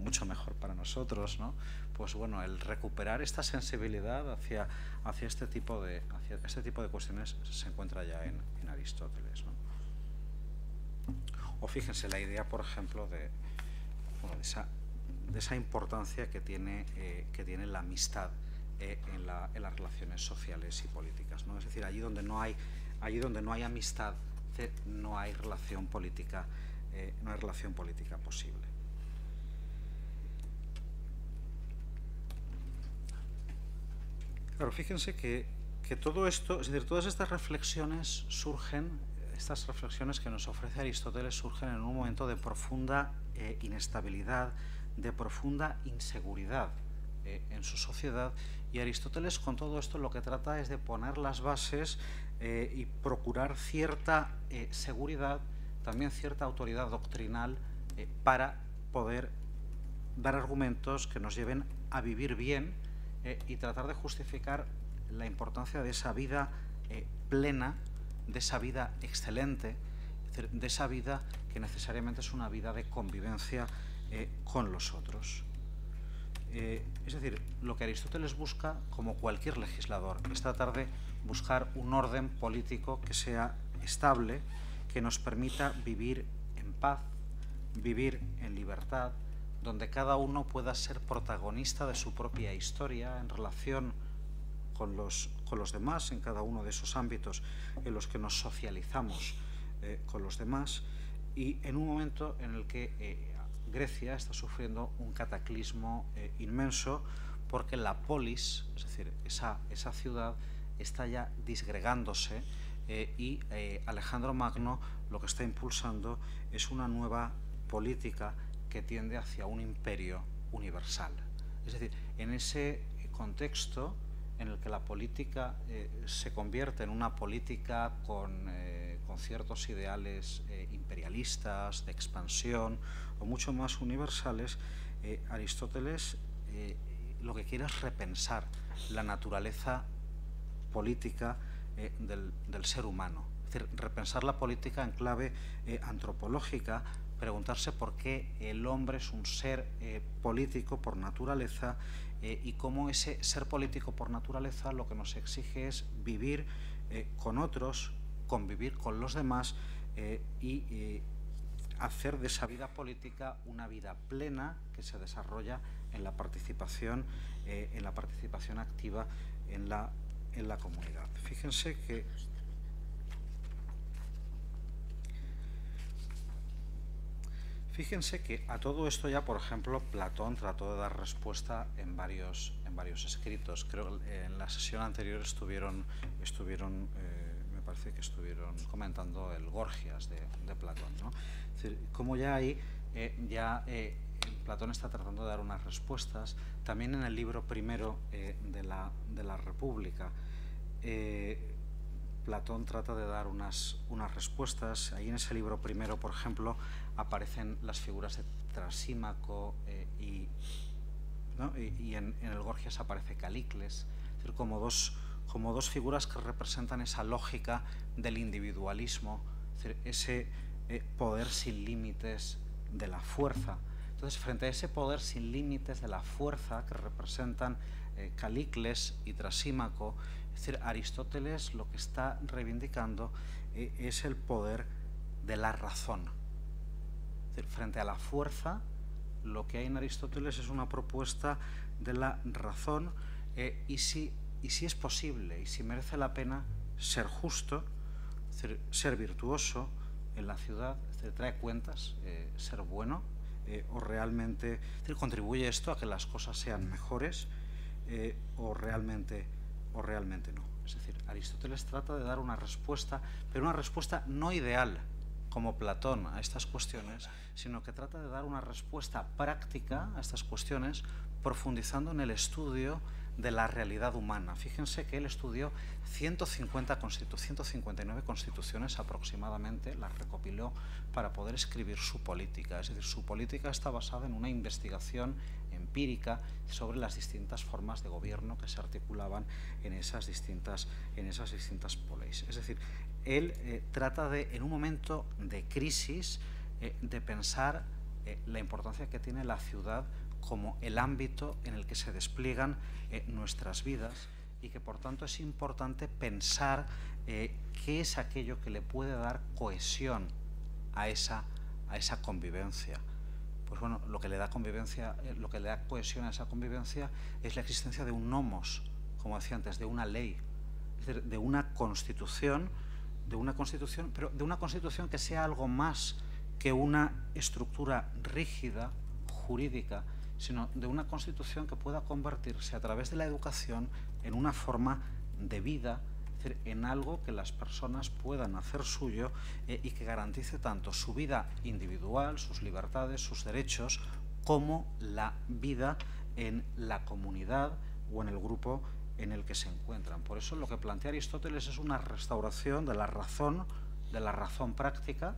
mucho mejor para nosotros, ¿no? Pues bueno, el recuperar esta sensibilidad hacia este tipo de cuestiones se encuentra ya en Aristóteles, ¿no? O fíjense la idea, por ejemplo, de esa importancia que tiene la amistad en las relaciones sociales y políticas, ¿no? Es decir, allí donde no hay amistad, no hay relación política posible. Claro, fíjense que todo esto, es decir, todas estas reflexiones que nos ofrece Aristóteles surgen en un momento de profunda inestabilidad, de profunda inseguridad en su sociedad, y Aristóteles con todo esto lo que trata es de poner las bases y procurar cierta seguridad, también cierta autoridad doctrinal para poder dar argumentos que nos lleven a vivir bien y tratar de justificar la importancia de esa vida plena, de esa vida excelente, de esa vida que necesariamente es una vida de convivencia con los otros. Es decir, lo que Aristóteles busca, como cualquier legislador, es tratar de buscar un orden político que sea estable, que nos permita vivir en paz, vivir en libertad, donde cada uno pueda ser protagonista de su propia historia en relación con los demás, en cada uno de esos ámbitos en los que nos socializamos con los demás, y en un momento en el que Grecia está sufriendo un cataclismo inmenso, porque la polis, es decir, esa ciudad, está ya disgregándose, y Alejandro Magno lo que está impulsando es una nueva política que tiende hacia un imperio universal. Es decir, en ese contexto en el que la política se convierte en una política con ciertos ideales imperialistas, de expansión o mucho más universales, Aristóteles lo que quiere es repensar la naturaleza política del ser humano. Es decir, repensar la política en clave antropológica, preguntarse por qué el hombre es un ser político por naturaleza, y cómo ese ser político por naturaleza lo que nos exige es vivir con otros, convivir con los demás, y hacer de esa vida política una vida plena que se desarrolla en la participación activa en la comunidad. Fíjense que a todo esto ya, por ejemplo, Platón trató de dar respuesta en varios escritos. Creo que en la sesión anterior estuvieron me parece que estuvieron comentando el Gorgias de Platón, ¿no? Es decir, como ya ahí Platón está tratando de dar unas respuestas. También en el libro primero de la República, Platón trata de dar unas respuestas. Ahí en ese libro primero, por ejemplo, aparecen las figuras de Trasímaco, y en el Gorgias aparece Calícles, es decir, como dos figuras que representan esa lógica del individualismo, es decir, ese poder sin límites de la fuerza. Entonces, frente a ese poder sin límites de la fuerza que representan Calícles y Trasímaco, es decir, Aristóteles lo que está reivindicando es el poder de la razón. Es decir, frente a la fuerza, lo que hay en Aristóteles es una propuesta de la razón, y si es posible y si merece la pena ser justo, es decir, ser virtuoso en la ciudad, es decir, trae cuentas, ser bueno, o realmente, es decir, contribuye esto a que las cosas sean mejores, o realmente no. Es decir, Aristóteles trata de dar una respuesta, pero una respuesta no ideal, como Platón, a estas cuestiones, sino que trata de dar una respuesta práctica a estas cuestiones, profundizando en el estudio de la realidad humana. Fíjense que él estudió 159 constituciones aproximadamente, las recopiló para poder escribir su política. Es decir, su política está basada en una investigación empírica sobre las distintas formas de gobierno que se articulaban en esas distintas polis. Es decir, él trata de, en un momento de crisis, de pensar la importancia que tiene la ciudad como el ámbito en el que se despliegan nuestras vidas, y que por tanto es importante pensar qué es aquello que le puede dar cohesión a esa convivencia. Pues bueno, lo que le da cohesión a esa convivencia es la existencia de un nomos, como decía antes, de una ley, es decir, de una constitución, pero de una constitución que sea algo más que una estructura rígida, jurídica, sino de una constitución que pueda convertirse a través de la educación en una forma de vida, es decir, en algo que las personas puedan hacer suyo, y que garantice tanto su vida individual, sus libertades, sus derechos, como la vida en la comunidad o en el grupo en el que se encuentran. Por eso lo que plantea Aristóteles es una restauración de la razón práctica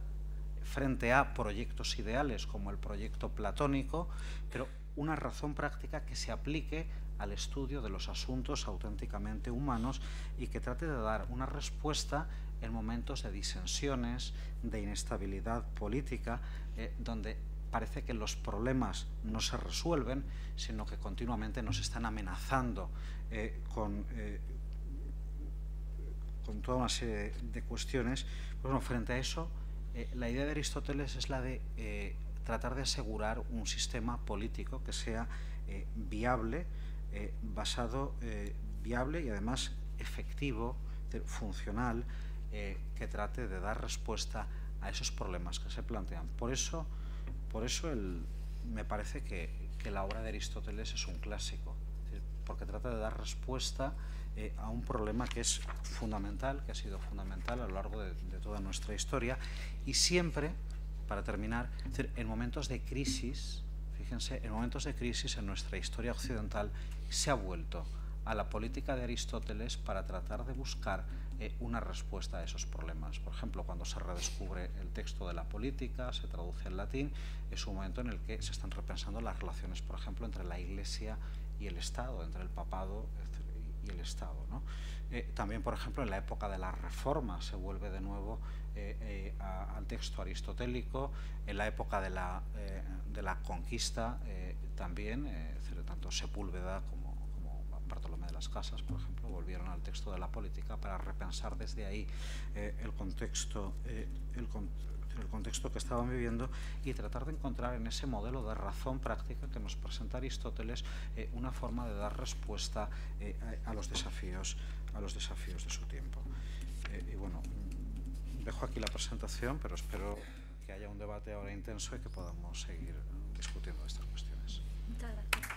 frente a proyectos ideales como el proyecto platónico, pero una razón práctica que se aplique al estudio de los asuntos auténticamente humanos y que trate de dar una respuesta en momentos de disensiones, de inestabilidad política, donde parece que los problemas no se resuelven, sino que continuamente nos están amenazando con toda una serie de cuestiones. Pues bueno, frente a eso, la idea de Aristóteles es la de tratar de asegurar un sistema político que sea viable, viable y además efectivo, funcional, que trate de dar respuesta a esos problemas que se plantean. Por eso me parece que la obra de Aristóteles es un clásico, porque trata de dar respuesta a un problema que es fundamental, que ha sido fundamental a lo largo de toda nuestra historia, y siempre, para terminar, en momentos de crisis, fíjense, en momentos de crisis en nuestra historia occidental se ha vuelto a la política de Aristóteles para tratar de buscar una respuesta a esos problemas. Por ejemplo, cuando se redescubre el texto de la Política, se traduce al latín, es un momento en el que se están repensando las relaciones, por ejemplo, entre la Iglesia y el Estado, entre el papado y el Estado, ¿no? También, por ejemplo, en la época de la Reforma se vuelve de nuevo al texto aristotélico. En la época de la conquista también, tanto Sepúlveda como Bartolomé de las Casas, por ejemplo, volvieron al texto de la Política para repensar desde ahí el contexto que estaban viviendo y tratar de encontrar en ese modelo de razón práctica que nos presenta Aristóteles una forma de dar respuesta a los desafíos de su tiempo. Y bueno, dejo aquí la presentación, pero espero que haya un debate ahora intenso y que podamos seguir discutiendo estas cuestiones. Muchas gracias.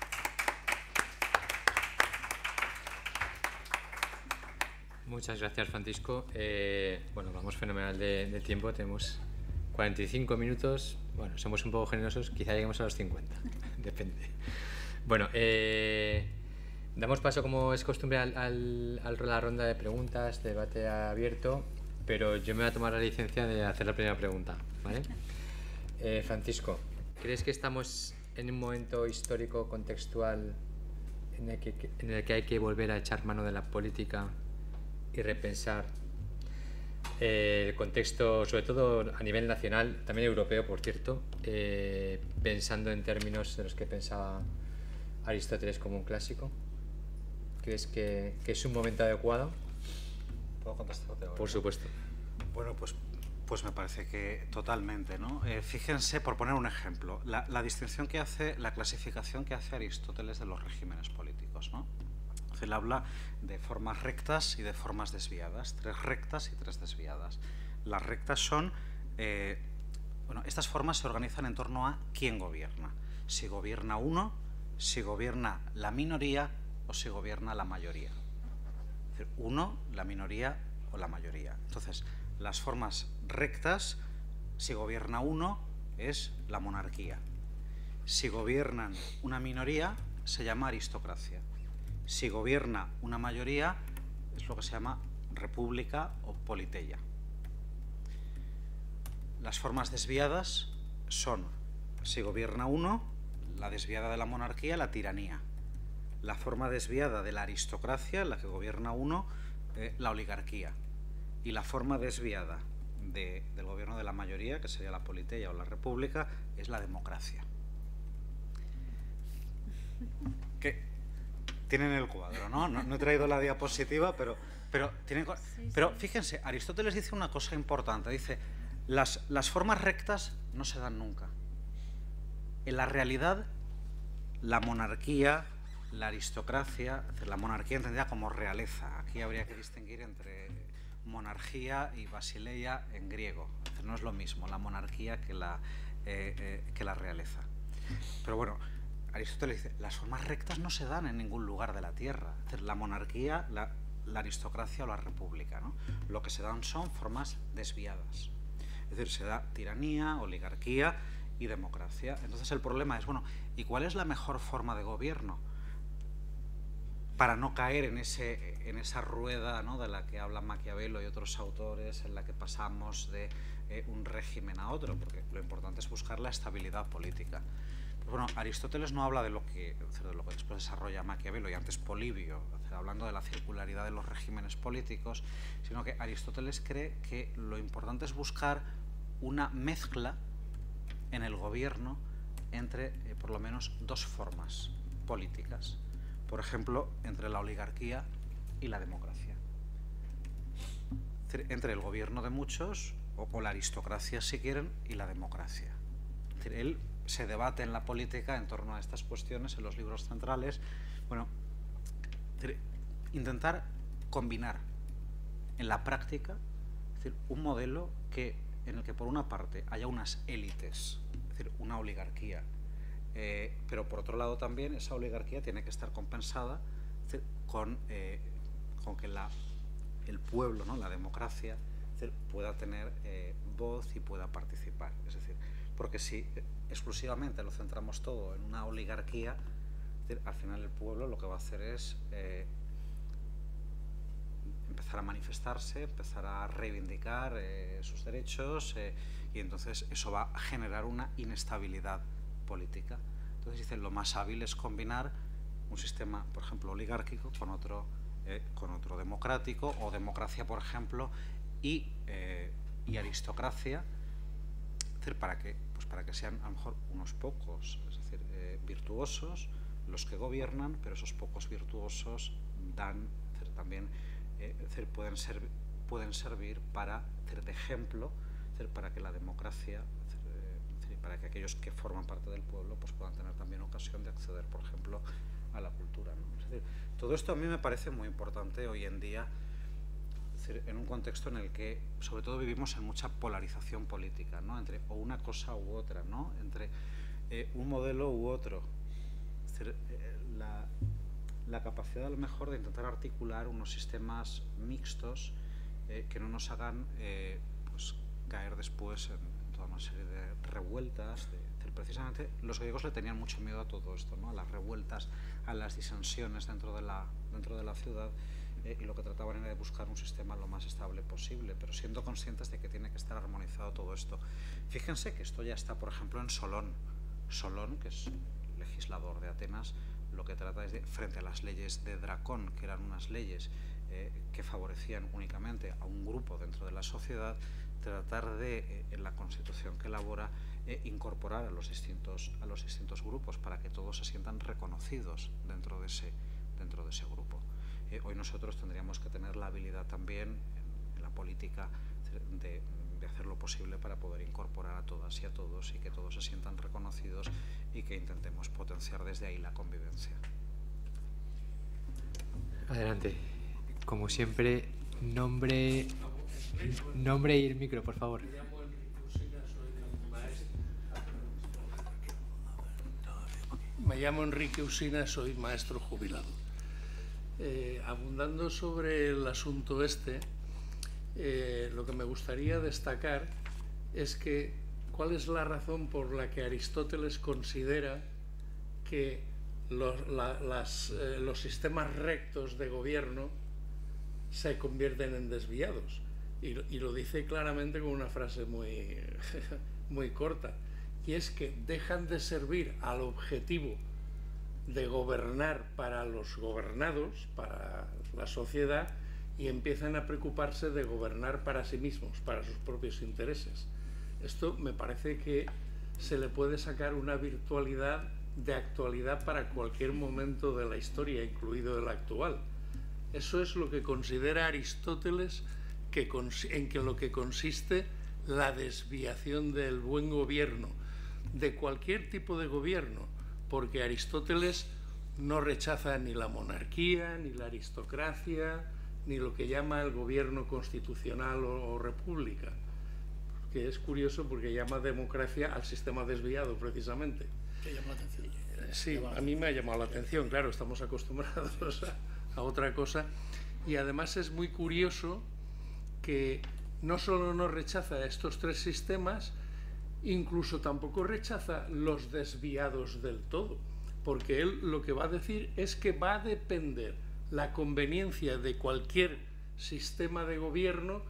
Muchas gracias, Francisco. Bueno, vamos fenomenal de tiempo. Tenemos 45 minutos. Bueno, somos un poco generosos. Quizá lleguemos a los 50. Depende. Bueno, damos paso, como es costumbre, a la ronda de preguntas, debate abierto. Pero yo me voy a tomar la licencia de hacer la primera pregunta, ¿vale? Francisco, ¿crees que estamos en un momento histórico, contextual, en el que hay que volver a echar mano de la política y repensar el contexto, sobre todo a nivel nacional, también europeo, por cierto, pensando en términos de los que pensaba Aristóteles como un clásico? ¿Crees que es un momento adecuado? ¿Puedo contestarte ahora? Por supuesto. Bueno, pues me parece que totalmente, ¿no? Fíjense, por poner un ejemplo, la distinción que hace, la clasificación que hace Aristóteles de los regímenes políticos, ¿no? Él habla de formas rectas y de formas desviadas, 3 rectas y 3 desviadas. Las rectas son, estas formas se organizan en torno a quién gobierna. Si gobierna uno, si gobierna la minoría o si gobierna la mayoría. Es decir, uno, la minoría o la mayoría. Entonces, las formas rectas, si gobierna uno, es la monarquía. Si gobiernan una minoría, se llama aristocracia. Si gobierna una mayoría, es lo que se llama república o politeia. Las formas desviadas son, si gobierna uno, la desviada de la monarquía, la tiranía. La forma desviada de la aristocracia, la que gobierna uno, la oligarquía. Y la forma desviada del gobierno de la mayoría, que sería la politeia o la república, es la democracia. ¿Qué? Tienen el cuadro, ¿no? No he traído la diapositiva, pero fíjense, Aristóteles dice una cosa importante. Dice, las formas rectas no se dan nunca. En la realidad, la monarquía, la aristocracia, es decir, la monarquía entendida como realeza. Aquí habría que distinguir entre monarquía y basileia en griego. Es decir, no es lo mismo la monarquía que la realeza. Pero bueno, Aristóteles dice, las formas rectas no se dan en ningún lugar de la tierra. Es decir, la monarquía, la aristocracia o la república, ¿no? Lo que se dan son formas desviadas. Es decir, se da tiranía, oligarquía y democracia. Entonces el problema es, bueno, ¿y cuál es la mejor forma de gobierno? Para no caer en esa rueda, ¿no?, de la que habla Maquiavelo y otros autores, en la que pasamos de un régimen a otro, porque lo importante es buscar la estabilidad política. Bueno, Aristóteles no habla de lo que después desarrolla Maquiavelo y antes Polibio, hablando de la circularidad de los regímenes políticos, sino que Aristóteles cree que lo importante es buscar una mezcla en el gobierno entre por lo menos dos formas políticas. Por ejemplo, entre la oligarquía y la democracia. Entre el gobierno de muchos, o la aristocracia si quieren, y la democracia. Él se debate en la política en torno a estas cuestiones en los libros centrales. Bueno, intentar combinar en la práctica un modelo en el que por una parte haya unas élites, es decir, una oligarquía, pero por otro lado también esa oligarquía tiene que estar compensada con que el pueblo, ¿no?, la democracia, pueda tener voz y pueda participar. Es decir, porque si exclusivamente lo centramos todo en una oligarquía, al final el pueblo lo que va a hacer es empezar a manifestarse, empezar a reivindicar sus derechos, y entonces eso va a generar una inestabilidad política. Entonces dicen, lo más hábil es combinar un sistema, por ejemplo, oligárquico con otro democrático, o democracia, por ejemplo, y aristocracia, es decir, para que sean a lo mejor unos pocos, es decir, virtuosos los que gobiernan, pero esos pocos virtuosos dan, es decir, también pueden servir para hacer de ejemplo, es decir, para que la democracia, para que aquellos que forman parte del pueblo pues puedan tener también ocasión de acceder, por ejemplo, a la cultura, ¿no? Es decir, todo esto a mí me parece muy importante hoy en día, es decir, en un contexto en el que sobre todo vivimos en mucha polarización política, ¿no?, entre o una cosa u otra, ¿no?, entre un modelo u otro. Es decir, la capacidad a lo mejor de intentar articular unos sistemas mixtos que no nos hagan pues caer después en toda una serie de revueltas. Precisamente los griegos le tenían mucho miedo a todo esto, ¿no?, a las revueltas, a las disensiones dentro de la ciudad, y lo que trataban era de buscar un sistema lo más estable posible, pero siendo conscientes de que tiene que estar armonizado todo esto. Fíjense que esto ya está, por ejemplo, en Solón. Solón, que es legislador de Atenas, lo que trata es de, frente a las leyes de Dracón, que eran unas leyes que favorecían únicamente a un grupo dentro de la sociedad, tratar de, en la Constitución que elabora, incorporar a los distintos grupos para que todos se sientan reconocidos dentro de ese grupo. Hoy nosotros tendríamos que tener la habilidad también en la política de hacer lo posible para poder incorporar a todas y a todos y que todos se sientan reconocidos y que intentemos potenciar desde ahí la convivencia. Adelante. Como siempre, nombre y el micro, por favor. Me llamo Enrique Usina, soy maestro jubilado. Abundando sobre el asunto lo que me gustaría destacar es que cuál es la razón por la que Aristóteles considera que los sistemas rectos de gobierno se convierten en desviados. Y lo dice claramente con una frase muy, muy corta, y es que dejan de servir al objetivo de gobernar para los gobernados, para la sociedad, y empiezan a preocuparse de gobernar para sí mismos, para sus propios intereses. Esto me parece que se le puede sacar una virtualidad de actualidad para cualquier momento de la historia, incluido el actual. Eso es lo que considera Aristóteles en lo que consiste la desviación del buen gobierno, de cualquier tipo de gobierno, porque Aristóteles no rechaza ni la monarquía, ni la aristocracia, ni lo que llama el gobierno constitucional o república, que es curioso porque llama democracia al sistema desviado, precisamente. ¿Te llama la atención? Sí, a mí me ha llamado la atención, claro, estamos acostumbrados a otra cosa, y además es muy curioso que no solo no rechaza estos tres sistemas, incluso tampoco rechaza los desviados del todo, porque él lo que va a decir es que va a depender la conveniencia de cualquier sistema de gobierno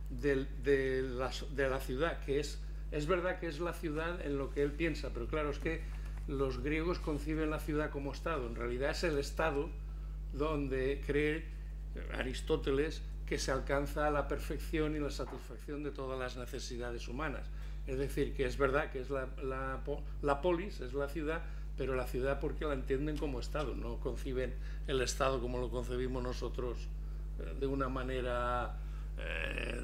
de la ciudad, que es verdad que es la ciudad en lo que él piensa, pero claro, es que los griegos conciben la ciudad como Estado. En realidad es el Estado donde cree Aristóteles que se alcanza la perfección y la satisfacción de todas las necesidades humanas. Es decir, que es verdad que es la polis, es la ciudad, pero la ciudad porque la entienden como Estado, no conciben el Estado como lo concebimos nosotros de una manera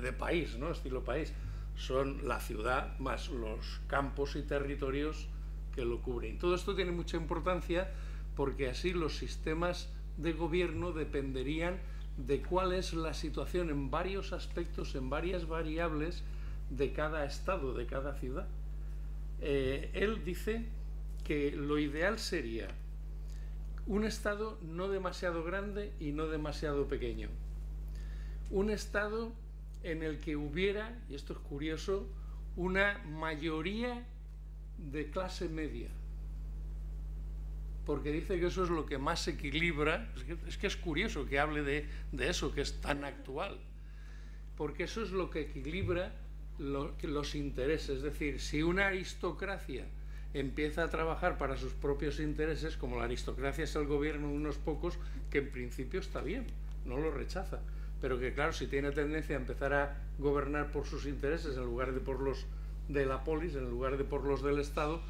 de país, ¿no? Estilo país. Son la ciudad más los campos y territorios que lo cubren. Todo esto tiene mucha importancia porque así los sistemas de gobierno dependerían de cuál es la situación en varios aspectos, en varias variables de cada estado, de cada ciudad. Él dice que lo ideal sería un estado no demasiado grande y no demasiado pequeño. Un estado en el que hubiera, y esto es curioso, una mayoría de clase media. Porque dice que eso es lo que más equilibra. Es que es curioso que hable de eso, que es tan actual. Porque eso es lo que equilibra los intereses. Es decir, si una aristocracia empieza a trabajar para sus propios intereses, como la aristocracia es el gobierno de unos pocos, que en principio está bien, no lo rechaza, pero que claro, si tiene tendencia a empezar a gobernar por sus intereses en lugar de por los de la polis, en lugar de por los del Estado,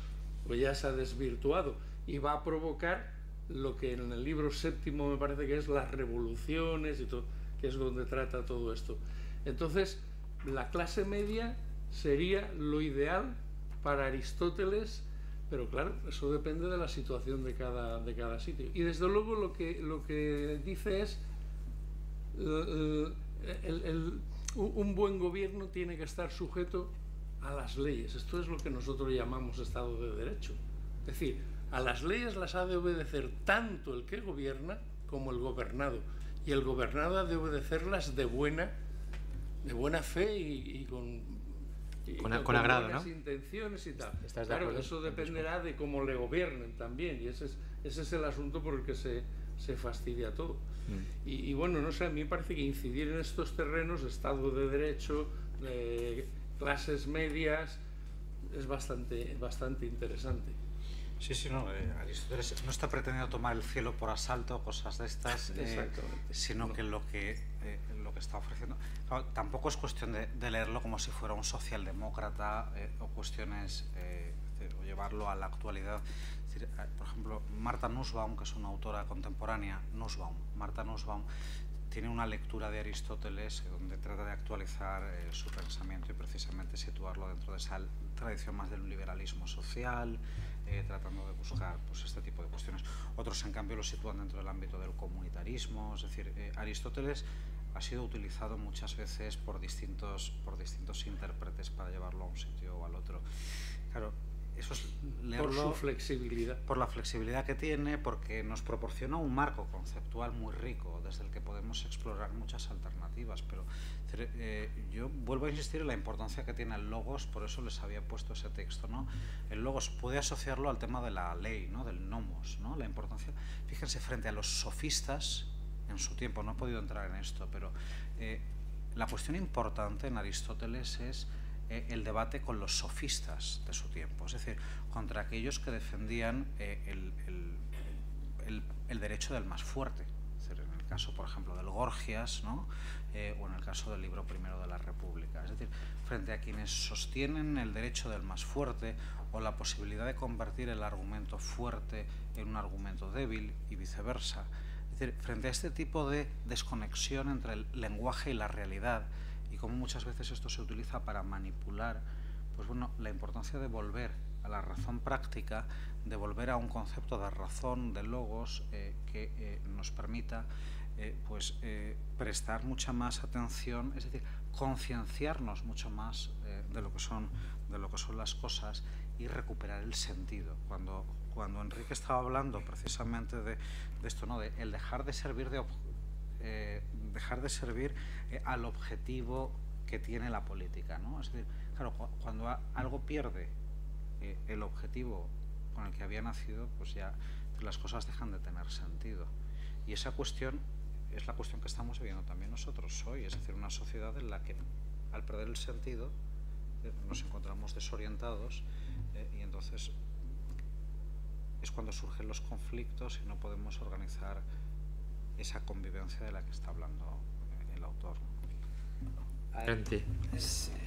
pues ya se ha desvirtuado y va a provocar lo que en el libro séptimo me parece que es las revoluciones y todo, que es donde trata todo esto. Entonces, la clase media sería lo ideal para Aristóteles, pero claro, eso depende de la situación de cada sitio. Y desde luego lo que dice es un buen gobierno tiene que estar sujeto a las leyes. Esto es lo que nosotros llamamos Estado de Derecho. Es decir, a las leyes las ha de obedecer tanto el que gobierna como el gobernado. Y el gobernado ha de obedecerlas de buena fe y con agrado, ¿no? Intenciones y tal. ¿Estás de claro, acuerdo? eso dependerá de cómo le gobiernen también. Y ese es el asunto por el que se fastidia todo. Y bueno, no sé, a mí me parece que incidir en estos terrenos, Estado de Derecho, clases medias, es bastante interesante. Sí, no, Aristóteles no está pretendiendo tomar el cielo por asalto, cosas de estas, sino que lo que está ofreciendo, claro, tampoco es cuestión de leerlo como si fuera un socialdemócrata o cuestiones, o llevarlo a la actualidad. Es decir, por ejemplo, Martha Nussbaum, que es una autora contemporánea, Martha Nussbaum, tiene una lectura de Aristóteles donde trata de actualizar su pensamiento y precisamente situarlo dentro de esa tradición más del liberalismo social, tratando de buscar pues, este tipo de cuestiones. Otros, en cambio, lo sitúan dentro del ámbito del comunitarismo. Es decir, Aristóteles ha sido utilizado muchas veces por distintos intérpretes para llevarlo a un sitio o al otro. Claro, eso es leerlo por su flexibilidad. Por la flexibilidad que tiene, porque nos proporciona un marco conceptual muy rico desde el que podemos explorar muchas alternativas. Pero yo vuelvo a insistir en la importancia que tiene el logos, por eso les había puesto ese texto, ¿no? El logos puede asociarlo al tema de la ley, ¿no? Del nomos, ¿no? La importancia, fíjense, frente a los sofistas en su tiempo, no he podido entrar en esto, pero la cuestión importante en Aristóteles es el debate con los sofistas de su tiempo, es decir, contra aquellos que defendían el derecho del más fuerte. Es decir, en el caso, por ejemplo, del Gorgias, ¿no? O en el caso del libro primero de la República. Es decir, frente a quienes sostienen el derecho del más fuerte o la posibilidad de convertir el argumento fuerte en un argumento débil y viceversa. Es decir, frente a este tipo de desconexión entre el lenguaje y la realidad, y cómo muchas veces esto se utiliza para manipular, pues bueno, la importancia de volver a la razón práctica, de volver a un concepto de razón, de logos, que nos permita prestar mucha más atención, es decir, concienciarnos mucho más de lo que son las cosas y recuperar el sentido. Cuando Enrique estaba hablando precisamente de esto, ¿no? De el dejar de servir al objetivo que tiene la política, ¿no? Es decir, claro, cuando algo pierde el objetivo con el que había nacido, pues ya las cosas dejan de tener sentido. Y esa cuestión es la cuestión que estamos viviendo también nosotros hoy, es decir, una sociedad en la que al perder el sentido nos encontramos desorientados y entonces es cuando surgen los conflictos y no podemos organizar esa convivencia de la que está hablando el autor. Adelante.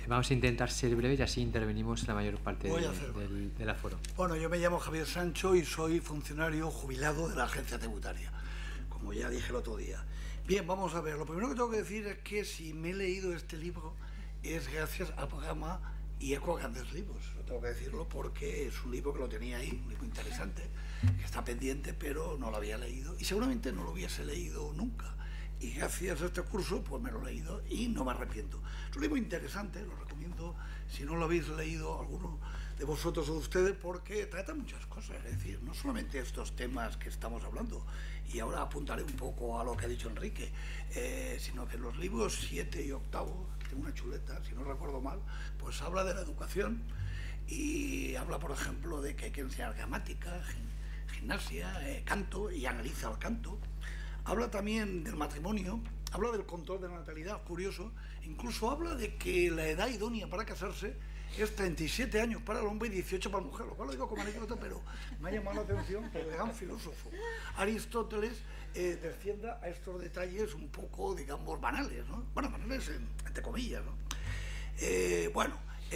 Vamos a intentar ser breves y así intervenimos la mayor parte del aforo. Bueno, yo me llamo Javier Sancho y soy funcionario jubilado de la agencia tributaria, como ya dije el otro día. Bien, vamos a ver. Lo primero que tengo que decir es que si me he leído este libro es gracias al programa IECO Grandes Libros. Tengo que decirlo porque es un libro que lo tenía ahí, un libro interesante, que está pendiente, pero no lo había leído y seguramente no lo hubiese leído nunca. Y gracias a este curso, pues me lo he leído y no me arrepiento. Es un libro interesante, lo recomiendo si no lo habéis leído alguno de vosotros o de ustedes, porque trata muchas cosas, es decir, no solamente estos temas que estamos hablando, y ahora apuntaré un poco a lo que ha dicho Enrique, sino que los libros 7 y 8, tengo una chuleta, si no recuerdo mal, pues habla de la educación y habla, por ejemplo, de que hay que enseñar gramática, gimnasia, canto, y analiza el canto. Habla también del matrimonio, habla del control de la natalidad, curioso, incluso habla de que la edad idónea para casarse es 37 años para el hombre y 18 para la mujer, lo cual lo digo como anécdota, pero me ha llamado la atención que el gran filósofo Aristóteles descienda a estos detalles un poco, digamos, banales, ¿no? Bueno, banales entre comillas, ¿no?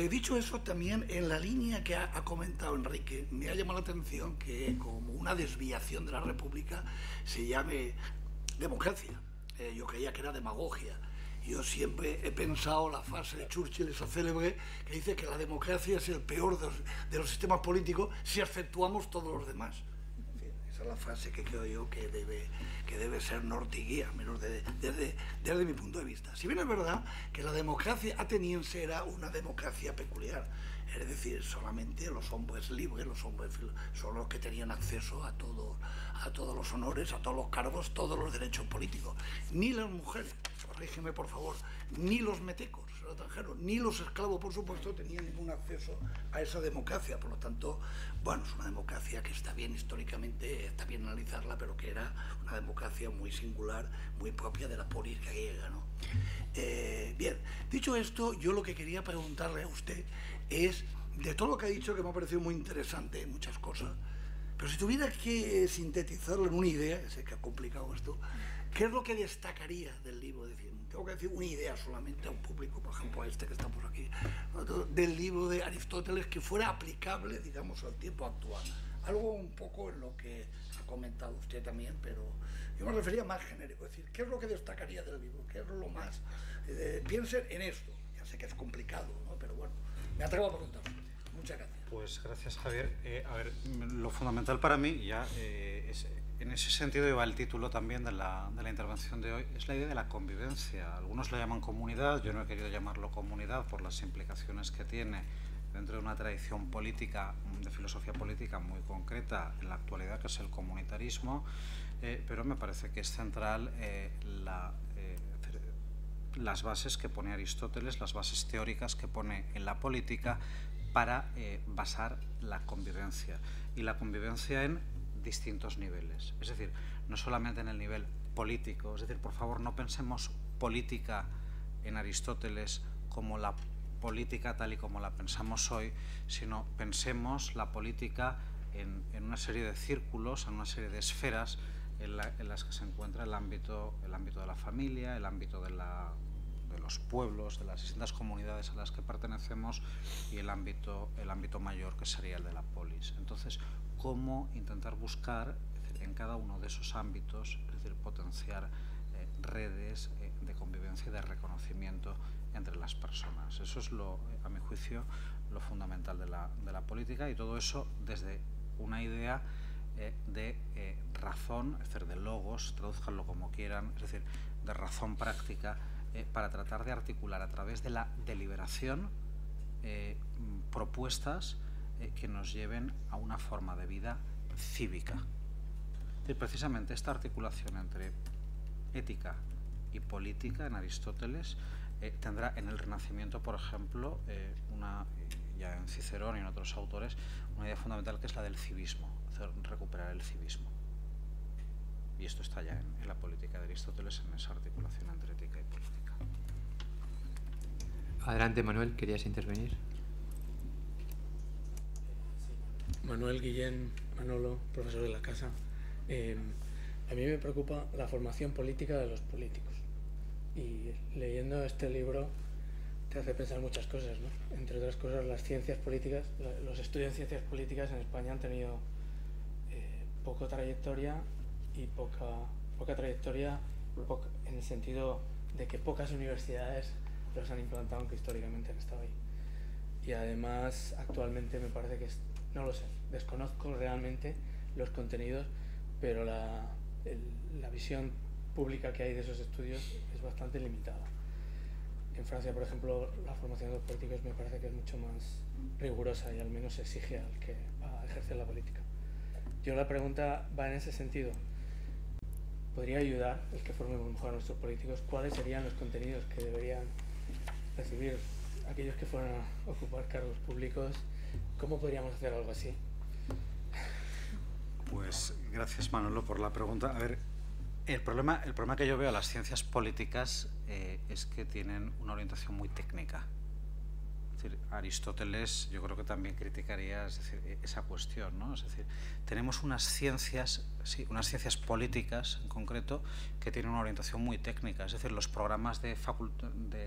Dicho eso, también en la línea que ha comentado Enrique, me ha llamado la atención que como una desviación de la República se llame democracia. Yo creía que era demagogia. Yo siempre he pensado la frase de Churchill, esa célebre, que dice que la democracia es el peor de los sistemas políticos si acentuamos todos los demás. En fin, esa es la frase que creo yo que debe ser norte y guía, menos desde mi punto de vista. Si bien es verdad que la democracia ateniense era una democracia peculiar, es decir, solamente los hombres libres, los hombres son los que tenían acceso a todos los honores, a todos los cargos, todos los derechos políticos. Ni las mujeres, corrígeme por favor, ni los metecos, los extranjeros, ni los esclavos, por supuesto, tenían ningún acceso a esa democracia. Por lo tanto, bueno, es una democracia que está bien históricamente, está bien analizarla, pero que era una democracia muy singular, muy propia de la polis griega, ¿no? Bien, dicho esto, yo lo que quería preguntarle a usted es, de todo lo que ha dicho, que me ha parecido muy interesante, muchas cosas, pero si tuviera que sintetizarlo en una idea, sé que ha complicado esto, ¿qué es lo que destacaría del libro? Es decir, tengo que decir una idea solamente a un público, por ejemplo a este que estamos aquí, del libro de Aristóteles que fuera aplicable, digamos, al tiempo actual. Algo un poco en lo que ha comentado usted también, pero yo me refería más genérico, es decir, ¿qué es lo que destacaría del libro? ¿Qué es lo más? Piensen en esto, ya sé que es complicado, ¿no? Pero bueno, me atrevo a preguntar. Muchas gracias. Pues gracias, Javier. A ver, lo fundamental para mí, ya en ese sentido iba el título también de la intervención de hoy, es la idea de la convivencia. Algunos lo llaman comunidad, yo no he querido llamarlo comunidad por las implicaciones que tiene dentro de una tradición política, de filosofía política muy concreta en la actualidad, que es el comunitarismo, pero me parece que es central las bases que pone Aristóteles, las bases teóricas que pone en la política para basar la convivencia, y la convivencia en distintos niveles, es decir, no solamente en el nivel político, es decir, por favor, no pensemos política en Aristóteles como la política tal y como la pensamos hoy, sino pensemos la política en una serie de círculos, en una serie de esferas en las que se encuentra el ámbito de la familia, el ámbito de los pueblos, de las distintas comunidades a las que pertenecemos, y el ámbito mayor, que sería el de la polis. Entonces, ¿cómo intentar buscar, es decir, en cada uno de esos ámbitos, es decir, potenciar redes de convivencia y de reconocimiento entre las personas? Eso es, a mi juicio, lo fundamental de la política, y todo eso desde una idea de razón, es decir, de logos, tradúzcanlo como quieran, es decir, de razón práctica, para tratar de articular a través de la deliberación propuestas que nos lleven a una forma de vida cívica. Y precisamente esta articulación entre ética y política en Aristóteles tendrá en el Renacimiento, por ejemplo, ya en Cicerón y en otros autores, una idea fundamental, que es la del civismo, recuperar el civismo. Y esto está ya en la política de Aristóteles, en esa articulación entre ética y política. Adelante, Manuel, ¿querías intervenir? Manuel Guillén, Manolo, profesor de la casa. A mí me preocupa la formación política de los políticos. Y leyendo este libro te hace pensar muchas cosas, ¿no? Entre otras cosas, las ciencias políticas, los estudios en ciencias políticas en España han tenido poca trayectoria y poca trayectoria en el sentido de que pocas universidades los han implantado, aunque históricamente han estado ahí. Y además, actualmente me parece que no lo sé, desconozco realmente los contenidos, pero la visión pública que hay de esos estudios es bastante limitada. En Francia, por ejemplo, la formación de los políticos me parece que es mucho más rigurosa y al menos exige al que va a ejercer la política. Yo la pregunta va en ese sentido. ¿Podría ayudar el que formemos mejor a nuestros políticos? ¿Cuáles serían los contenidos que deberían recibir aquellos que fueran a ocupar cargos públicos? ¿Cómo podríamos hacer algo así? Pues gracias, Manolo, por la pregunta. A ver, el problema que yo veo a las ciencias políticas es que tienen una orientación muy técnica. Es decir, Aristóteles yo creo que también criticaría, es decir, esa cuestión, ¿no? Es decir, tenemos unas ciencias políticas en concreto que tienen una orientación muy técnica. Es decir, los programas de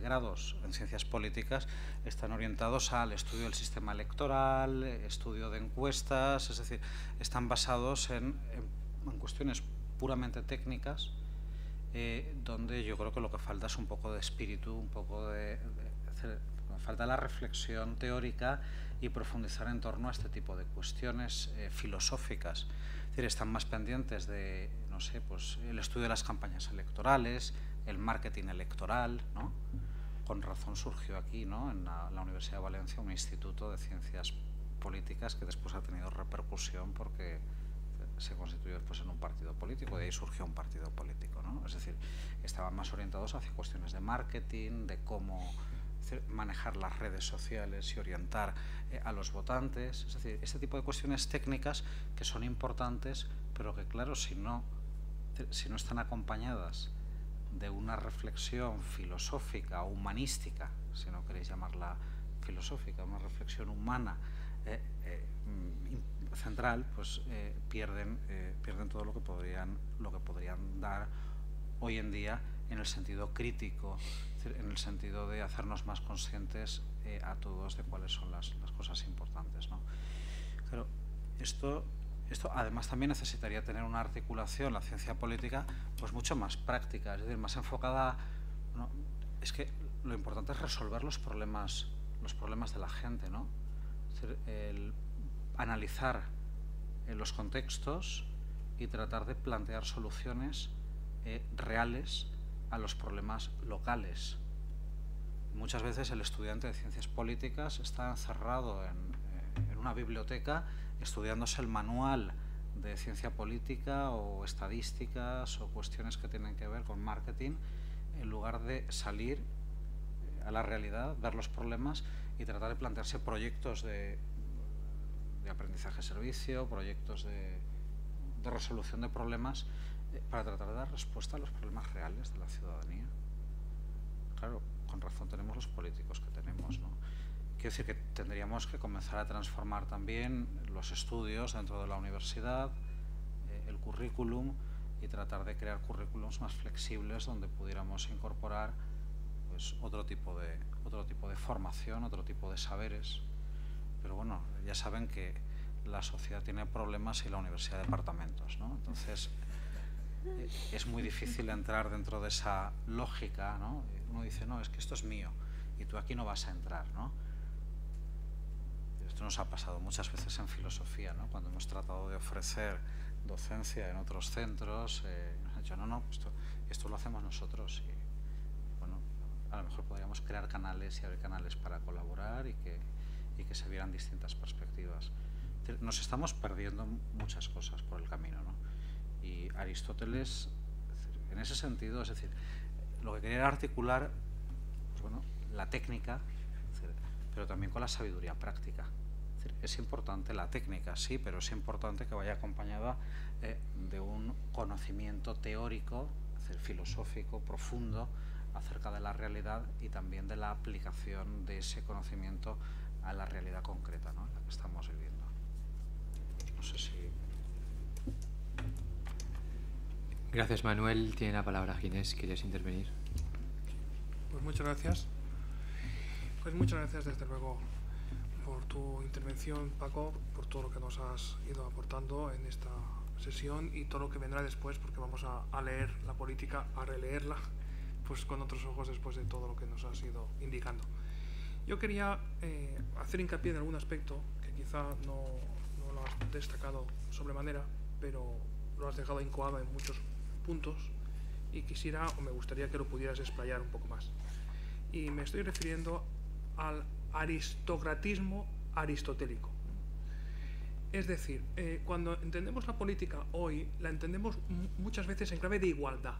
grados en ciencias políticas están orientados al estudio del sistema electoral, estudio de encuestas, es decir, están basados en cuestiones puramente técnicas, donde yo creo que lo que falta es un poco de espíritu, un poco de falta la reflexión teórica y profundizar en torno a este tipo de cuestiones filosóficas. Es decir, están más pendientes de, no sé, pues el estudio de las campañas electorales, el marketing electoral, ¿no? Con razón surgió aquí, ¿no? En la Universidad de Valencia un instituto de ciencias políticas que después ha tenido repercusión porque se constituyó después en un partido político, de ahí surgió un partido político, ¿no? Es decir, estaban más orientados hacia cuestiones de marketing, de cómo manejar las redes sociales y orientar a los votantes. Es decir, este tipo de cuestiones técnicas que son importantes, pero que claro, si no están acompañadas de una reflexión filosófica o humanística, si no queréis llamarla filosófica, una reflexión humana central, pues pierden todo lo que podrían dar hoy en día en el sentido crítico, en el sentido de hacernos más conscientes a todos de cuáles son las cosas importantes, ¿no? Pero esto además también necesitaría tener una articulación, la ciencia política, pues mucho más práctica, es decir, más enfocada, ¿no? Es que lo importante es resolver los problemas de la gente, ¿no? Es decir, el analizar los contextos y tratar de plantear soluciones reales a los problemas locales. Muchas veces el estudiante de ciencias políticas está encerrado en una biblioteca estudiándose el manual de ciencia política o estadísticas o cuestiones que tienen que ver con marketing, en lugar de salir a la realidad, ver los problemas y tratar de plantearse proyectos de aprendizaje-servicio, proyectos de resolución de problemas para tratar de dar respuesta a los problemas reales de la ciudadanía. Claro, con razón tenemos los políticos que tenemos, ¿no? Quiero decir que tendríamos que comenzar a transformar también los estudios dentro de la universidad, el currículum, y tratar de crear currículums más flexibles donde pudiéramos incorporar pues otro tipo de formación, otro tipo de saberes. Pero bueno, ya saben que la sociedad tiene problemas y la universidad departamentos, ¿no? Entonces es muy difícil entrar dentro de esa lógica, ¿no? Uno dice, no, es que esto es mío y tú aquí no vas a entrar, ¿no? Esto nos ha pasado muchas veces en filosofía, ¿no? Cuando hemos tratado de ofrecer docencia en otros centros, nos han dicho, no, esto lo hacemos nosotros. Y bueno, a lo mejor podríamos crear canales y abrir canales para colaborar y que se vieran distintas perspectivas. Nos estamos perdiendo muchas cosas por el camino, ¿no? Y Aristóteles, en ese sentido, es decir, lo que quería era articular, pues bueno, la técnica, pero también con la sabiduría práctica. Es decir, es importante la técnica, sí, pero es importante que vaya acompañada de un conocimiento teórico, es decir, filosófico, profundo, acerca de la realidad y también de la aplicación de ese conocimiento a la realidad concreta, ¿no?, en la que estamos viviendo. sé si... Gracias, Manuel. Tiene la palabra Ginés. ¿Quieres intervenir? Pues muchas gracias. Pues muchas gracias, desde luego, por tu intervención, Paco, por todo lo que nos has ido aportando en esta sesión y todo lo que vendrá después, porque vamos a leer la política, a releerla, pues con otros ojos después de todo lo que nos has ido indicando. Yo quería hacer hincapié en algún aspecto que quizá no lo has destacado sobremanera, pero lo has dejado incoado en muchos puntos y quisiera o me gustaría que lo pudieras explayar un poco más. Y me estoy refiriendo al aristocratismo aristotélico. Es decir, cuando entendemos la política hoy, la entendemos muchas veces en clave de igualdad,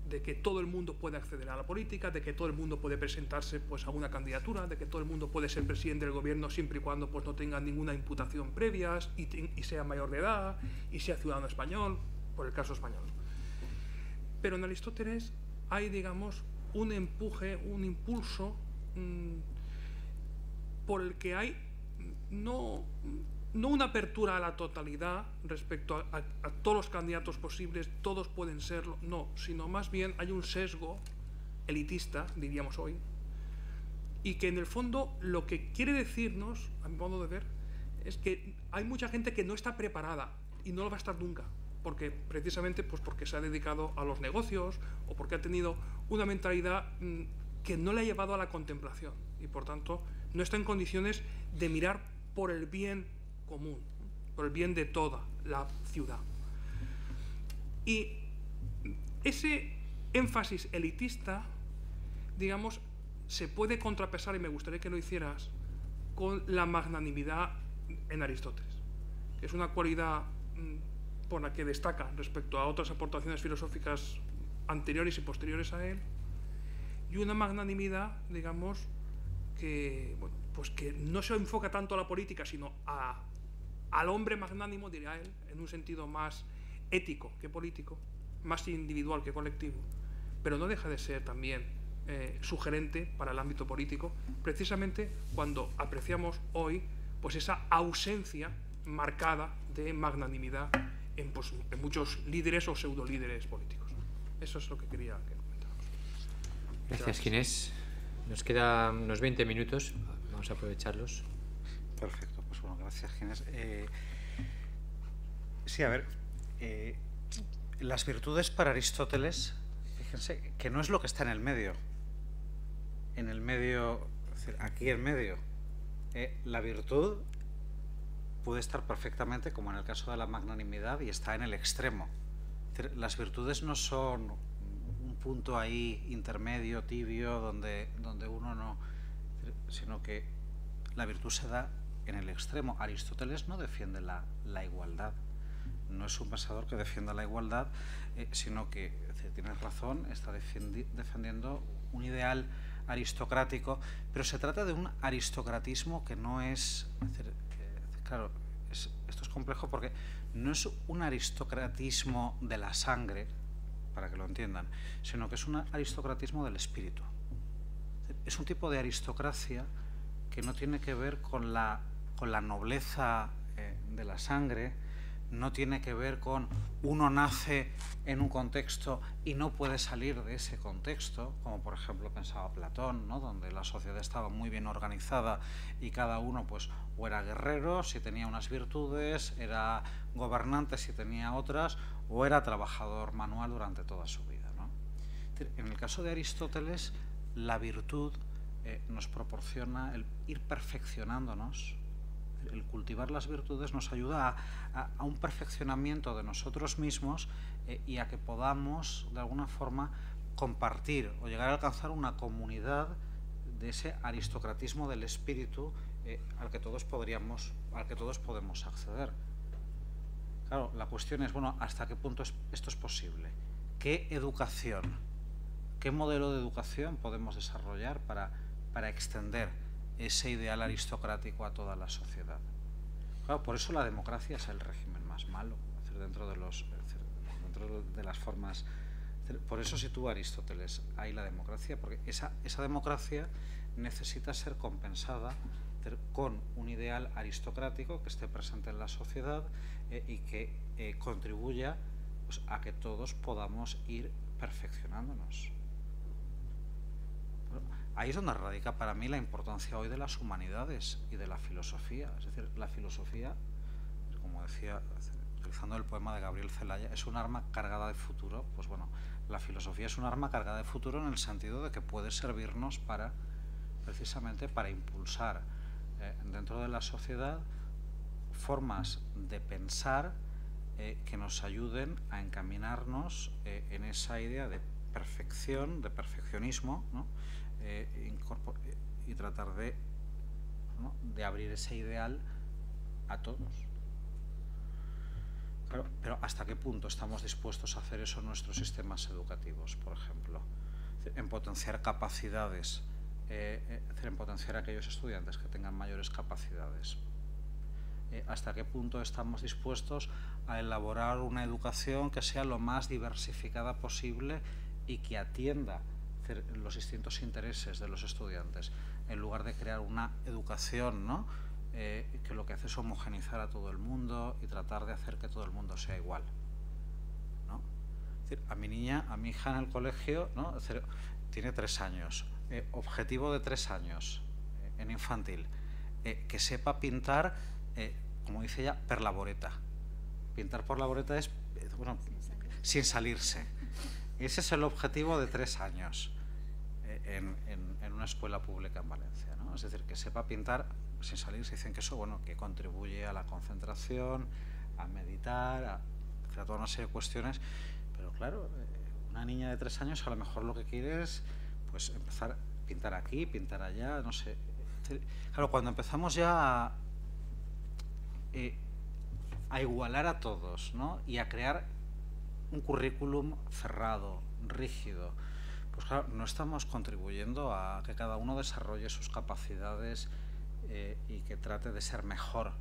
de que todo el mundo puede acceder a la política, de que todo el mundo puede presentarse pues, a una candidatura, de que todo el mundo puede ser presidente del gobierno siempre y cuando pues, no tenga ninguna imputación previa y sea mayor de edad y sea ciudadano español, por el caso español. Pero en Aristóteles hay, digamos, un empuje, un impulso por el que hay no una apertura a la totalidad respecto a todos los candidatos posibles, todos pueden serlo, no, sino más bien hay un sesgo elitista, diríamos hoy, y que en el fondo lo que quiere decirnos, a mi modo de ver, es que hay mucha gente que no está preparada y no lo va a estar nunca, porque precisamente pues porque se ha dedicado a los negocios o porque ha tenido una mentalidad que no le ha llevado a la contemplación y por tanto no está en condiciones de mirar por el bien común, por el bien de toda la ciudad. Y ese énfasis elitista, digamos, se puede contrapesar, y me gustaría que lo hicieras, con la magnanimidad en Aristóteles, que es una cualidad por la que destaca respecto a otras aportaciones filosóficas anteriores y posteriores a él, y una magnanimidad, digamos, que, bueno, pues que no se enfoca tanto a la política, sino al hombre magnánimo, diría él, en un sentido más ético que político, más individual que colectivo, pero no deja de ser también sugerente para el ámbito político, precisamente cuando apreciamos hoy pues esa ausencia marcada de magnanimidad en muchos líderes o pseudolíderes políticos. Eso es lo que quería que comentáramos. Gracias, Ginés. Nos quedan unos 20 minutos, vamos a aprovecharlos. Perfecto, pues bueno, gracias, Ginés. Sí, a ver, las virtudes para Aristóteles, fíjense que no es lo que está en el medio. En el medio, es decir, aquí en medio, la virtud puede estar perfectamente, como en el caso de la magnanimidad, y está en el extremo. Es decir, las virtudes no son un punto ahí intermedio, tibio, donde uno no, sino que la virtud se da en el extremo. Aristóteles no defiende la igualdad, no es un pensador que defienda la igualdad, sino que, tienes razón, está defendiendo un ideal aristocrático, pero se trata de un aristocratismo que no es, claro, esto es complejo porque no es un aristocratismo de la sangre, para que lo entiendan, sino que es un aristocratismo del espíritu. Es un tipo de aristocracia que no tiene que ver con la nobleza de la sangre, no tiene que ver con uno nace en un contexto y no puede salir de ese contexto, como por ejemplo pensaba Platón, ¿no? Donde la sociedad estaba muy bien organizada y cada uno pues o era guerrero si tenía unas virtudes, era gobernante si tenía otras, o era trabajador manual durante toda su vida, ¿no? En el caso de Aristóteles, la virtud nos proporciona el ir perfeccionándonos. El cultivar las virtudes nos ayuda a un perfeccionamiento de nosotros mismos y a que podamos, de alguna forma, compartir o llegar a alcanzar una comunidad de ese aristocratismo del espíritu al que todos podemos acceder. Claro, la cuestión es, bueno, ¿hasta qué punto esto es posible? ¿Qué educación, qué modelo de educación podemos desarrollar para extender ese ideal aristocrático a toda la sociedad? Claro, por eso la democracia es el régimen más malo, es decir, dentro de las formas. Por eso sitúa Aristóteles ahí la democracia, porque esa democracia necesita ser compensada con un ideal aristocrático que esté presente en la sociedad y que contribuya, pues, a que todos podamos ir perfeccionándonos. Ahí es donde radica para mí la importancia hoy de las humanidades y de la filosofía. Es decir, la filosofía, como decía, utilizando el poema de Gabriel Celaya, es un arma cargada de futuro. Pues bueno, la filosofía es un arma cargada de futuro en el sentido de que puede servirnos para, precisamente, para impulsar dentro de la sociedad formas de pensar que nos ayuden a encaminarnos en esa idea de perfección, de perfeccionismo, ¿no? Y tratar de, ¿no?, de abrir ese ideal a todos. Claro, pero ¿hasta qué punto estamos dispuestos a hacer eso en nuestros sistemas educativos, por ejemplo? En potenciar capacidades, en potenciar a aquellos estudiantes que tengan mayores capacidades. ¿Hasta qué punto estamos dispuestos a elaborar una educación que sea lo más diversificada posible y que atienda los distintos intereses de los estudiantes, en lugar de crear una educación, ¿no?, que lo que hace es homogeneizar a todo el mundo y tratar de hacer que todo el mundo sea igual, ¿no? Es decir, a mi hija en el colegio, ¿no?, tiene 3 años, objetivo de 3 años en infantil, que sepa pintar, como dice ella, per laboreta. Pintar por laboreta es, bueno, sin salirse. Ese es el objetivo de 3 años en una escuela pública en Valencia, ¿no? Es decir, que sepa pintar sin salirse. Dicen que eso, bueno, que contribuye a la concentración, a meditar, a toda una serie de cuestiones. Pero claro, una niña de 3 años a lo mejor lo que quiere es, pues, empezar a pintar aquí, pintar allá, no sé. Claro, cuando empezamos ya a igualar a todos, ¿no?, y a crear un currículum cerrado, rígido, pues claro, no estamos contribuyendo a que cada uno desarrolle sus capacidades y que trate de ser mejor,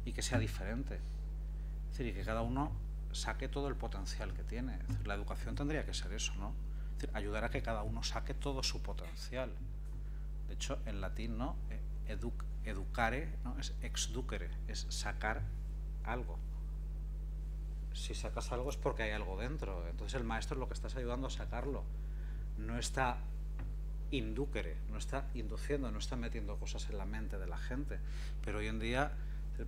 y que sea diferente, es decir, y que cada uno saque todo el potencial que tiene. Es decir, la educación tendría que ser eso, ¿no? Es decir, ayudar a que cada uno saque todo su potencial. De hecho, en latín, ¿no?, educare, ¿no?, es exducere, es sacar algo. Si sacas algo es porque hay algo dentro. Entonces el maestro lo que estás ayudando a sacarlo. No está inducere, no está induciendo, no está metiendo cosas en la mente de la gente. Pero hoy en día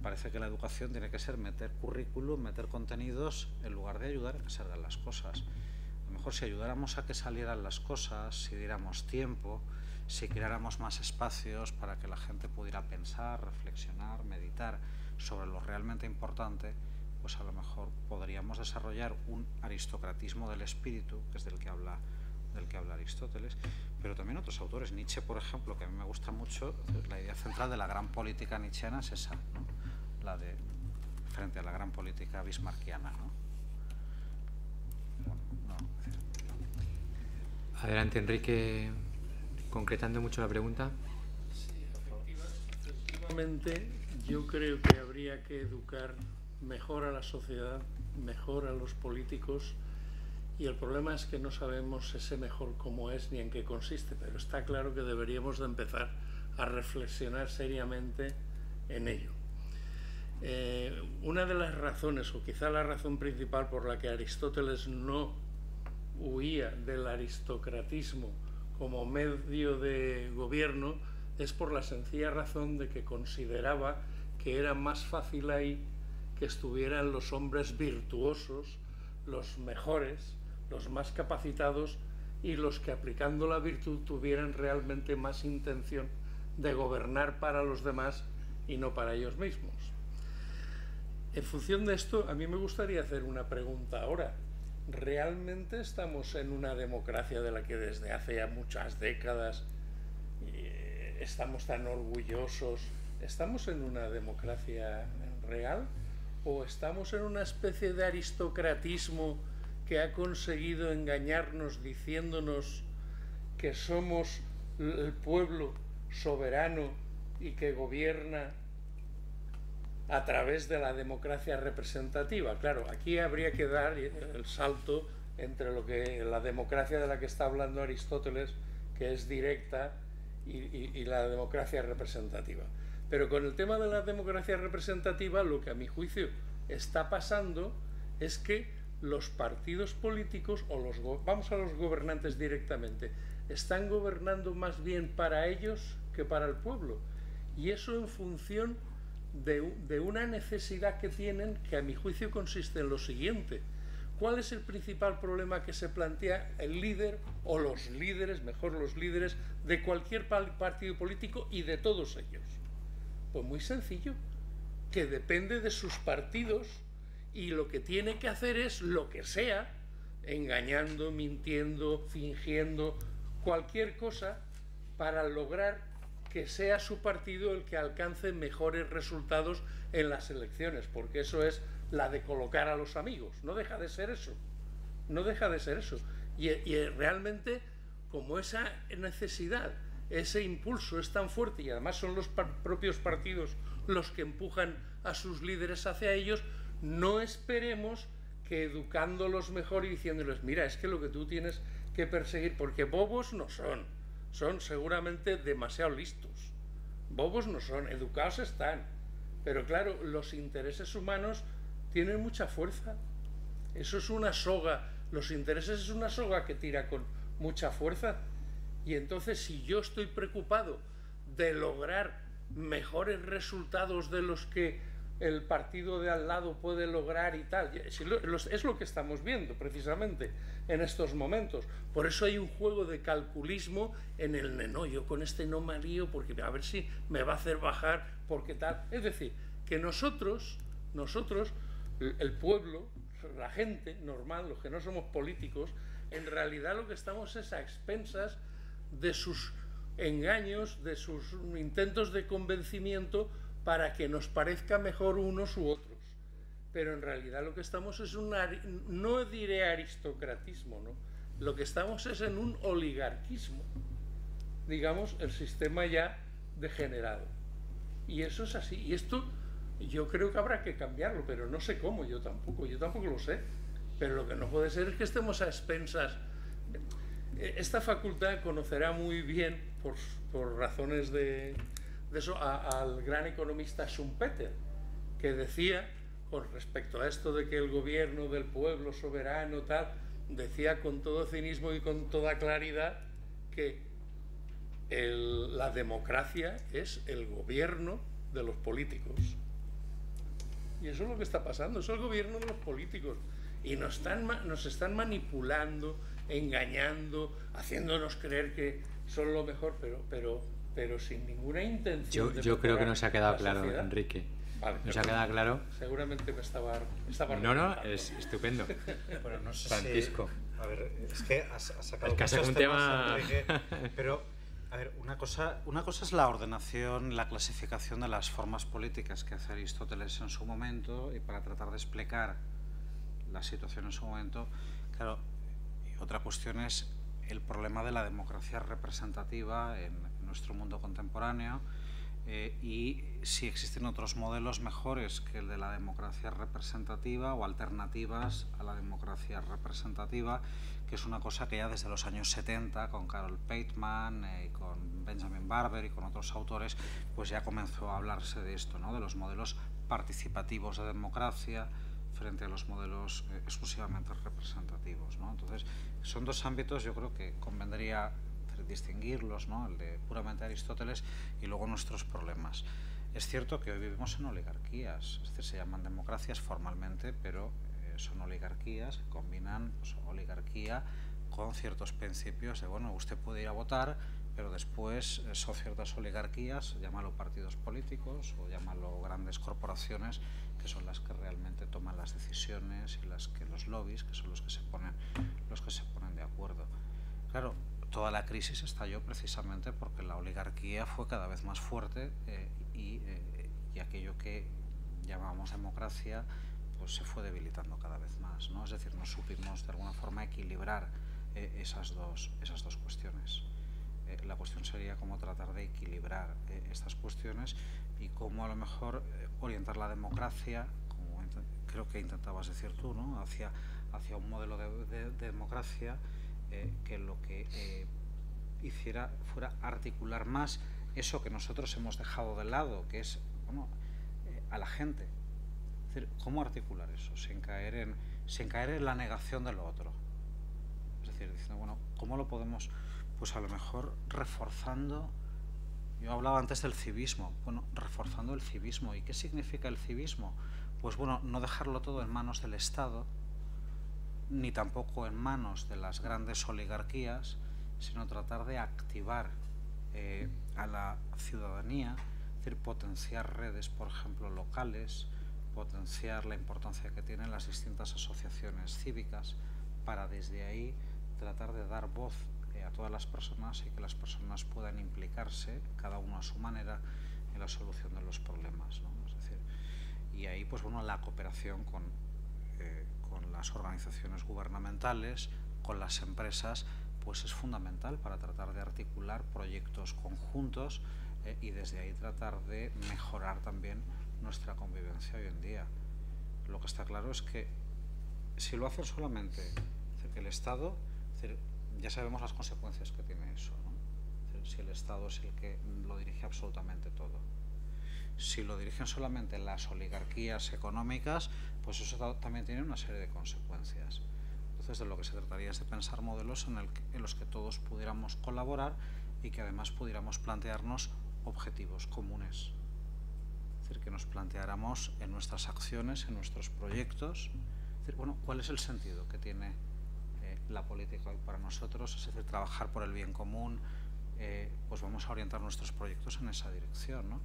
parece que la educación tiene que ser meter currículum, meter contenidos, en lugar de ayudar a que salgan las cosas. A lo mejor si ayudáramos a que salieran las cosas, si diéramos tiempo, si creáramos más espacios para que la gente pudiera pensar, reflexionar, meditar sobre lo realmente importante, pues a lo mejor podríamos desarrollar un aristocratismo del espíritu, que es del que habla Aristóteles, pero también otros autores. Nietzsche, por ejemplo, que a mí me gusta mucho, la idea central de la gran política nietzscheana es esa, ¿no?, la de frente a la gran política bismarckiana, ¿no? Bueno, no. Adelante, Enrique, concretando mucho la pregunta. Sí, efectivamente, yo creo que habría que educar mejor a la sociedad, mejor a los políticos, y el problema es que no sabemos ese mejor cómo es ni en qué consiste, pero está claro que deberíamos de empezar a reflexionar seriamente en ello. Una de las razones, o quizá la razón principal por la que Aristóteles no huía del aristocratismo como medio de gobierno, es por la sencilla razón de que consideraba que era más fácil ahí que estuvieran los hombres virtuosos, los mejores, los más capacitados y los que, aplicando la virtud, tuvieran realmente más intención de gobernar para los demás y no para ellos mismos. En función de esto, a mí me gustaría hacer una pregunta ahora. ¿Realmente estamos en una democracia de la que desde hace ya muchas décadas estamos tan orgullosos? ¿Estamos en una democracia real? ¿O estamos en una especie de aristocratismo que ha conseguido engañarnos diciéndonos que somos el pueblo soberano y que gobierna a través de la democracia representativa? Claro, aquí habría que dar el salto entre lo que la democracia de la que está hablando Aristóteles, que es directa, y la democracia representativa. Pero con el tema de la democracia representativa, lo que a mi juicio está pasando es que los partidos políticos, vamos a los gobernantes directamente, están gobernando más bien para ellos que para el pueblo. Y eso en función de una necesidad que tienen, que a mi juicio consiste en lo siguiente: ¿cuál es el principal problema que se plantea el líder o los líderes, mejor los líderes, de cualquier partido político y de todos ellos? Pues muy sencillo, que depende de sus partidos y lo que tiene que hacer es lo que sea, engañando, mintiendo, fingiendo, cualquier cosa para lograr que sea su partido el que alcance mejores resultados en las elecciones, porque eso es la de colocar a los amigos, no deja de ser eso, no deja de ser eso. Y realmente, como esa necesidad, ese impulso es tan fuerte, y además son los propios partidos los que empujan a sus líderes hacia ellos, no esperemos que educándolos mejor y diciéndoles, mira, es que lo que tú tienes que perseguir, porque bobos no son seguramente demasiado listos, bobos no son, educados están, pero claro, los intereses humanos tienen mucha fuerza, eso es una soga, los intereses es una soga que tira con mucha fuerza, y entonces si yo estoy preocupado de lograr mejores resultados de los que el partido de al lado puede lograr y tal, es lo que estamos viendo precisamente en estos momentos. Por eso hay un juego de calculismo en el no, yo con este no me lío porque a ver si me va a hacer bajar porque tal. Es decir, que nosotros, el pueblo, la gente normal, los que no somos políticos, en realidad lo que estamos es a expensas de sus engaños, de sus intentos de convencimiento para que nos parezca mejor unos u otros. Pero en realidad lo que estamos es no diré aristocratismo, ¿no? Lo que estamos es en un oligarquismo, digamos, el sistema ya degenerado. Y eso es así. Y esto yo creo que habrá que cambiarlo, pero no sé cómo, yo tampoco lo sé. Pero lo que no puede ser es que estemos a expensas. Esta facultad conocerá muy bien, por razones de eso, al gran economista Schumpeter, que decía, con respecto a esto de que el gobierno del pueblo soberano, tal, decía con todo cinismo y con toda claridad que la democracia es el gobierno de los políticos. Y eso es lo que está pasando, es el gobierno de los políticos. Y nos están manipulando, engañando, haciéndonos creer que son lo mejor, pero sin ninguna intención. Yo creo que nos ha quedado claro, Enrique. Vale, nos ha quedado claro. Seguramente me estaba No, es estupendo. Bueno, no sé Francisco. Si, a ver, es que has sacado un tema. Enrique, pero a ver, una cosa es la ordenación, la clasificación de las formas políticas que hace Aristóteles en su momento y para tratar de explicar la situación en su momento. Claro, y otra cuestión es el problema de la democracia representativa en nuestro mundo contemporáneo y si existen otros modelos mejores que el de la democracia representativa o alternativas a la democracia representativa, que es una cosa que ya desde los años 70 con Carol Pateman y con Benjamin Barber y con otros autores pues ya comenzó a hablarse de esto, ¿no? De los modelos participativos de democracia frente a los modelos exclusivamente representativos, ¿no? Entonces, son dos ámbitos, yo creo que convendría distinguirlos, ¿no? El de puramente Aristóteles y luego nuestros problemas. Es cierto que hoy vivimos en oligarquías, es decir, se llaman democracias formalmente, pero son oligarquías que combinan pues, oligarquía con ciertos principios de, bueno, usted puede ir a votar, pero después son ciertas oligarquías, llámalo partidos políticos o llámalo grandes corporaciones, que son las que realmente toman las decisiones y las que los lobbies, que son los que se ponen de acuerdo. Claro, toda la crisis estalló precisamente porque la oligarquía fue cada vez más fuerte y aquello que llamábamos democracia pues se fue debilitando cada vez más, ¿no? Es decir, no supimos de alguna forma equilibrar esas dos cuestiones. La cuestión sería cómo tratar de equilibrar estas cuestiones y cómo a lo mejor orientar la democracia, como creo que intentabas decir tú, ¿no? hacia un modelo de democracia que lo que fuera articular más eso que nosotros hemos dejado de lado, que es a la gente. Es decir, ¿cómo articular eso sin caer en la negación de lo otro? Es decir, diciendo, bueno, ¿cómo lo podemos? Pues a lo mejor reforzando. Yo hablaba antes del civismo. Bueno, reforzando el civismo. ¿Y qué significa el civismo? Pues bueno, no dejarlo todo en manos del Estado, ni tampoco en manos de las grandes oligarquías, sino tratar de activar a la ciudadanía, es decir, potenciar redes, por ejemplo, locales, potenciar la importancia que tienen las distintas asociaciones cívicas, para desde ahí tratar de dar voz a todas las personas y que las personas puedan implicarse, cada uno a su manera, en la solución de los problemas, ¿no? Es decir, y ahí, pues bueno, la cooperación con las organizaciones gubernamentales, con las empresas, pues es fundamental para tratar de articular proyectos conjuntos y desde ahí tratar de mejorar también nuestra convivencia hoy en día. Lo que está claro es que si lo hacen solamente, es decir, que el Estado, es decir, ya sabemos las consecuencias que tiene eso, ¿no? Es decir, si el Estado es el que lo dirige absolutamente todo. Si lo dirigen solamente las oligarquías económicas, pues eso también tiene una serie de consecuencias. Entonces, de lo que se trataría es de pensar modelos en los que todos pudiéramos colaborar y que además pudiéramos plantearnos objetivos comunes. Es decir, que nos planteáramos en nuestras acciones, en nuestros proyectos, es decir, bueno, ¿cuál es el sentido que tiene la política hoy para nosotros? Es decir, trabajar por el bien común, pues vamos a orientar nuestros proyectos en esa dirección, ¿no?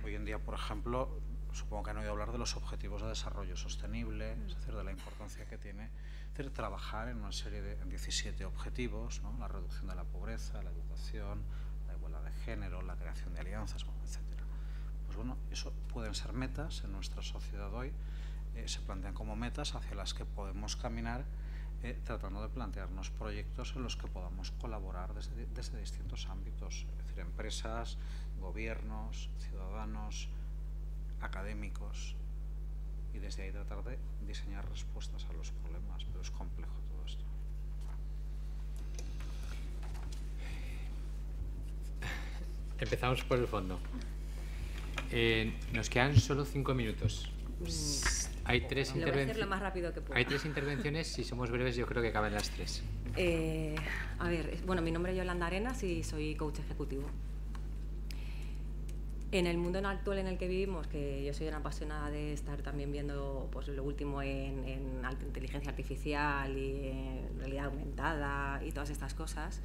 Hoy en día, por ejemplo, supongo que han oído hablar de los objetivos de desarrollo sostenible, es decir, de la importancia que tiene, es decir, trabajar en una serie de 17 objetivos, ¿no? La reducción de la pobreza, la educación, la igualdad de género, la creación de alianzas, etc. Pues bueno, eso pueden ser metas en nuestra sociedad hoy, se plantean como metas hacia las que podemos caminar, tratando de plantearnos proyectos en los que podamos colaborar desde distintos ámbitos, es decir, empresas, gobiernos, ciudadanos, académicos, y desde ahí tratar de diseñar respuestas a los problemas, pero es complejo todo esto. Empezamos por el fondo. Nos quedan solo 5 minutos. Hay tres Lo voy a hacer lo más rápido que pueda. Hay 3 intervenciones, si somos breves yo creo que caben las 3. A ver, bueno, mi nombre es Yolanda Arenas y soy coach ejecutivo. En el mundo actual en el que vivimos, que yo soy una apasionada de estar también viendo pues, lo último en inteligencia artificial y en realidad aumentada y todas estas cosas,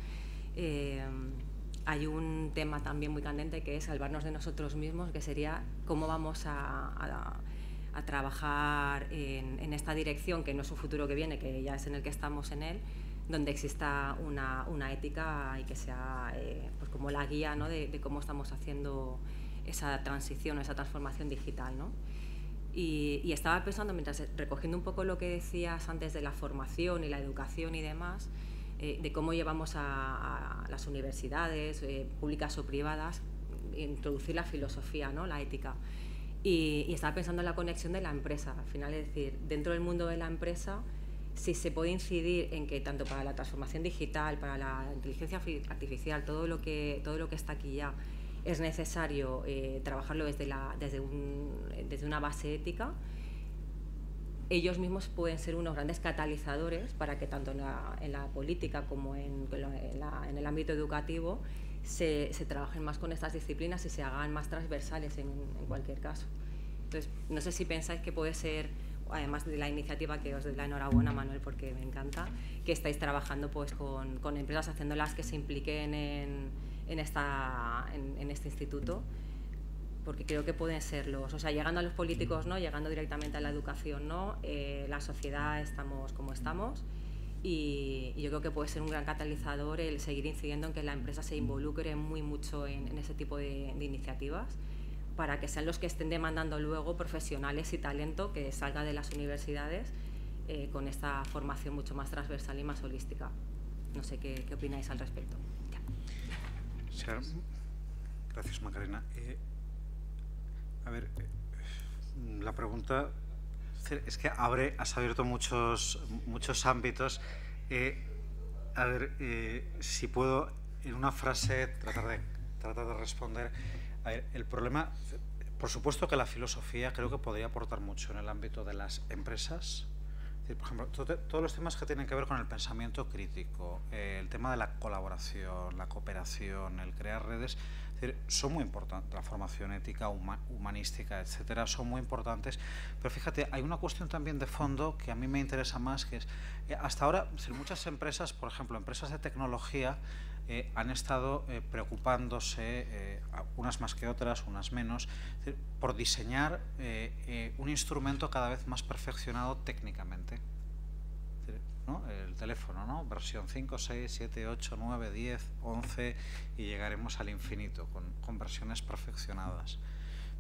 hay un tema también muy candente que es salvarnos de nosotros mismos, que sería cómo vamos a trabajar en esta dirección, que no es un futuro que viene, que ya es en el que estamos en él, donde exista una ética y que sea pues como la guía, ¿no? de cómo estamos haciendo esa transición, esa transformación digital, ¿no? Y estaba pensando, mientras recogiendo un poco lo que decías antes de la formación y la educación y demás, de cómo llevamos a las universidades, públicas o privadas, introducir la filosofía, ¿no? La ética. Y estaba pensando en la conexión de la empresa. Al final, es decir, dentro del mundo de la empresa, si se puede incidir en que tanto para la transformación digital, para la inteligencia artificial, todo lo que está aquí ya, es necesario trabajarlo desde una base ética, ellos mismos pueden ser unos grandes catalizadores para que tanto en la política como en el ámbito educativo se trabajen más con estas disciplinas y se hagan más transversales en cualquier caso. Entonces, no sé si pensáis que puede ser, además de la iniciativa, que os doy la enhorabuena, Manuel, porque me encanta, que estáis trabajando pues con empresas, haciéndolas que se impliquen en este instituto, porque creo que pueden serlos, o sea, llegando a los políticos, ¿no? Llegando directamente a la educación, ¿no? La sociedad estamos como estamos, y yo creo que puede ser un gran catalizador el seguir incidiendo en que la empresa se involucre mucho en ese tipo de iniciativas, para que sean los que estén demandando luego profesionales y talento que salga de las universidades con esta formación mucho más transversal y más holística. No sé qué opináis al respecto. Gracias, Macarena. A ver, la pregunta es que has abierto muchos ámbitos. A ver, si puedo, en una frase, tratar de responder. A ver, el problema, por supuesto que la filosofía creo que podría aportar mucho en el ámbito de las empresas. Es decir, por ejemplo, todos los temas que tienen que ver con el pensamiento crítico, el tema de la colaboración, la cooperación, el crear redes, es decir, son muy importantes. La formación ética, humanística, etcétera, son muy importantes. Pero fíjate, hay una cuestión también de fondo que a mí me interesa más, que es, hasta ahora, muchas empresas, por ejemplo, empresas de tecnología, han estado preocupándose, unas más que otras, unas menos, por diseñar un instrumento cada vez más perfeccionado técnicamente. ¿No? El teléfono, ¿no? Versión 5, 6, 7, 8, 9, 10, 11 y llegaremos al infinito con versiones perfeccionadas.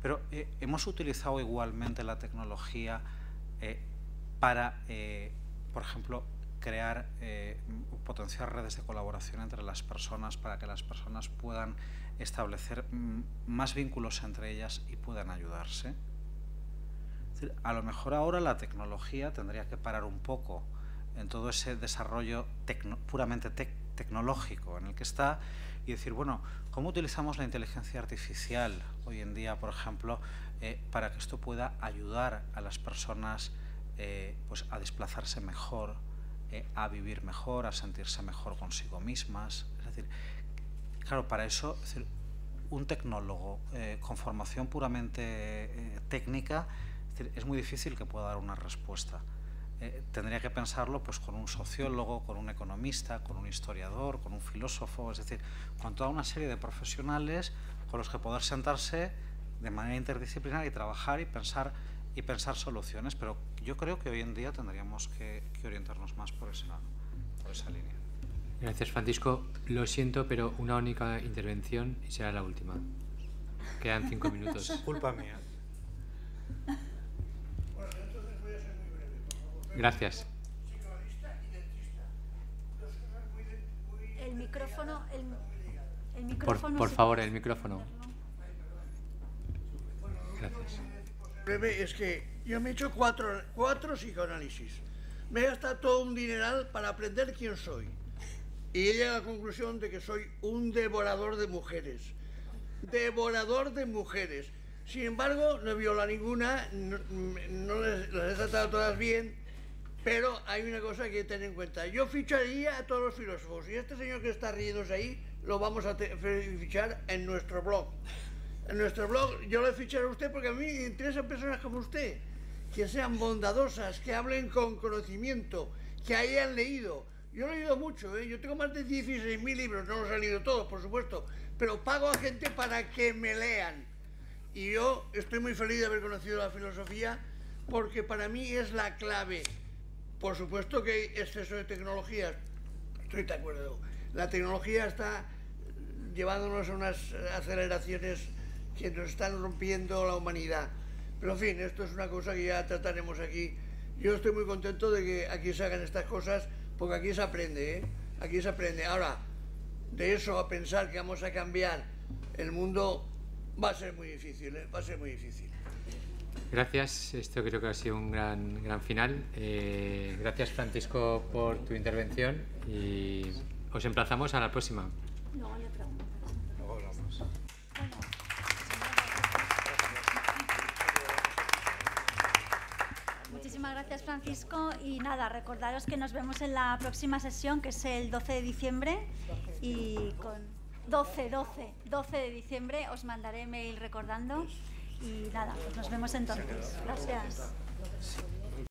Pero hemos utilizado igualmente la tecnología para, por ejemplo, crear, potenciar redes de colaboración entre las personas para que las personas puedan establecer más vínculos entre ellas y puedan ayudarse. Es decir, a lo mejor ahora la tecnología tendría que parar un poco en todo ese desarrollo puramente tecnológico en el que está y decir, bueno, ¿cómo utilizamos la inteligencia artificial hoy en día, por ejemplo, para que esto pueda ayudar a las personas pues a desplazarse mejor, a vivir mejor, a sentirse mejor consigo mismas? Es decir, claro, para eso, es decir, un tecnólogo con formación puramente técnica, es muy difícil que pueda dar una respuesta. Tendría que pensarlo pues con un sociólogo, con un economista, con un historiador, con un filósofo, es decir, con toda una serie de profesionales con los que poder sentarse de manera interdisciplinar y trabajar y pensar soluciones, pero yo creo que hoy en día tendríamos que orientarnos más por esa línea. Gracias, Francisco. Lo siento, pero una única intervención y será la última. Quedan 5 minutos. Culpa mía. Gracias. El micrófono, el micrófono. Por favor, el micrófono. Gracias. Breve es que yo me he hecho cuatro psicoanálisis. Me he gastado todo un dineral para aprender quién soy. Y he llegado a la conclusión de que soy un devorador de mujeres. Devorador de mujeres. Sin embargo, no viola ninguna, no las he tratado todas bien. Pero hay una cosa que tener en cuenta. Yo ficharía a todos los filósofos. Y este señor que está riéndose ahí, lo vamos a fichar en nuestro blog. En nuestro blog yo lo ficharé a usted porque a mí me interesan personas como usted. Que sean bondadosas, que hablen con conocimiento, que hayan leído. Yo he leído mucho, ¿eh? Yo tengo más de 16.000 libros, no los he leído todos, por supuesto. Pero pago a gente para que me lean. Y yo estoy muy feliz de haber conocido la filosofía porque para mí es la clave. Por supuesto que hay exceso de tecnología, estoy de acuerdo. La tecnología está llevándonos a unas aceleraciones que nos están rompiendo la humanidad. Pero en fin, esto es una cosa que ya trataremos aquí. Yo estoy muy contento de que aquí se hagan estas cosas, porque aquí se aprende, ¿eh? Aquí se aprende. Ahora, de eso a pensar que vamos a cambiar el mundo va a ser muy difícil, ¿eh? Va a ser muy difícil. Gracias, esto creo que ha sido un gran final. Gracias, Francisco, por tu intervención y os emplazamos a la próxima. Luego le preguntas. Luego hablamos. Bueno. Muchísimas gracias, Francisco. Y nada, recordaros que nos vemos en la próxima sesión, que es el 12 de diciembre. Y con 12 de diciembre os mandaré mail recordando. Y nada, pues nos vemos entonces. Gracias.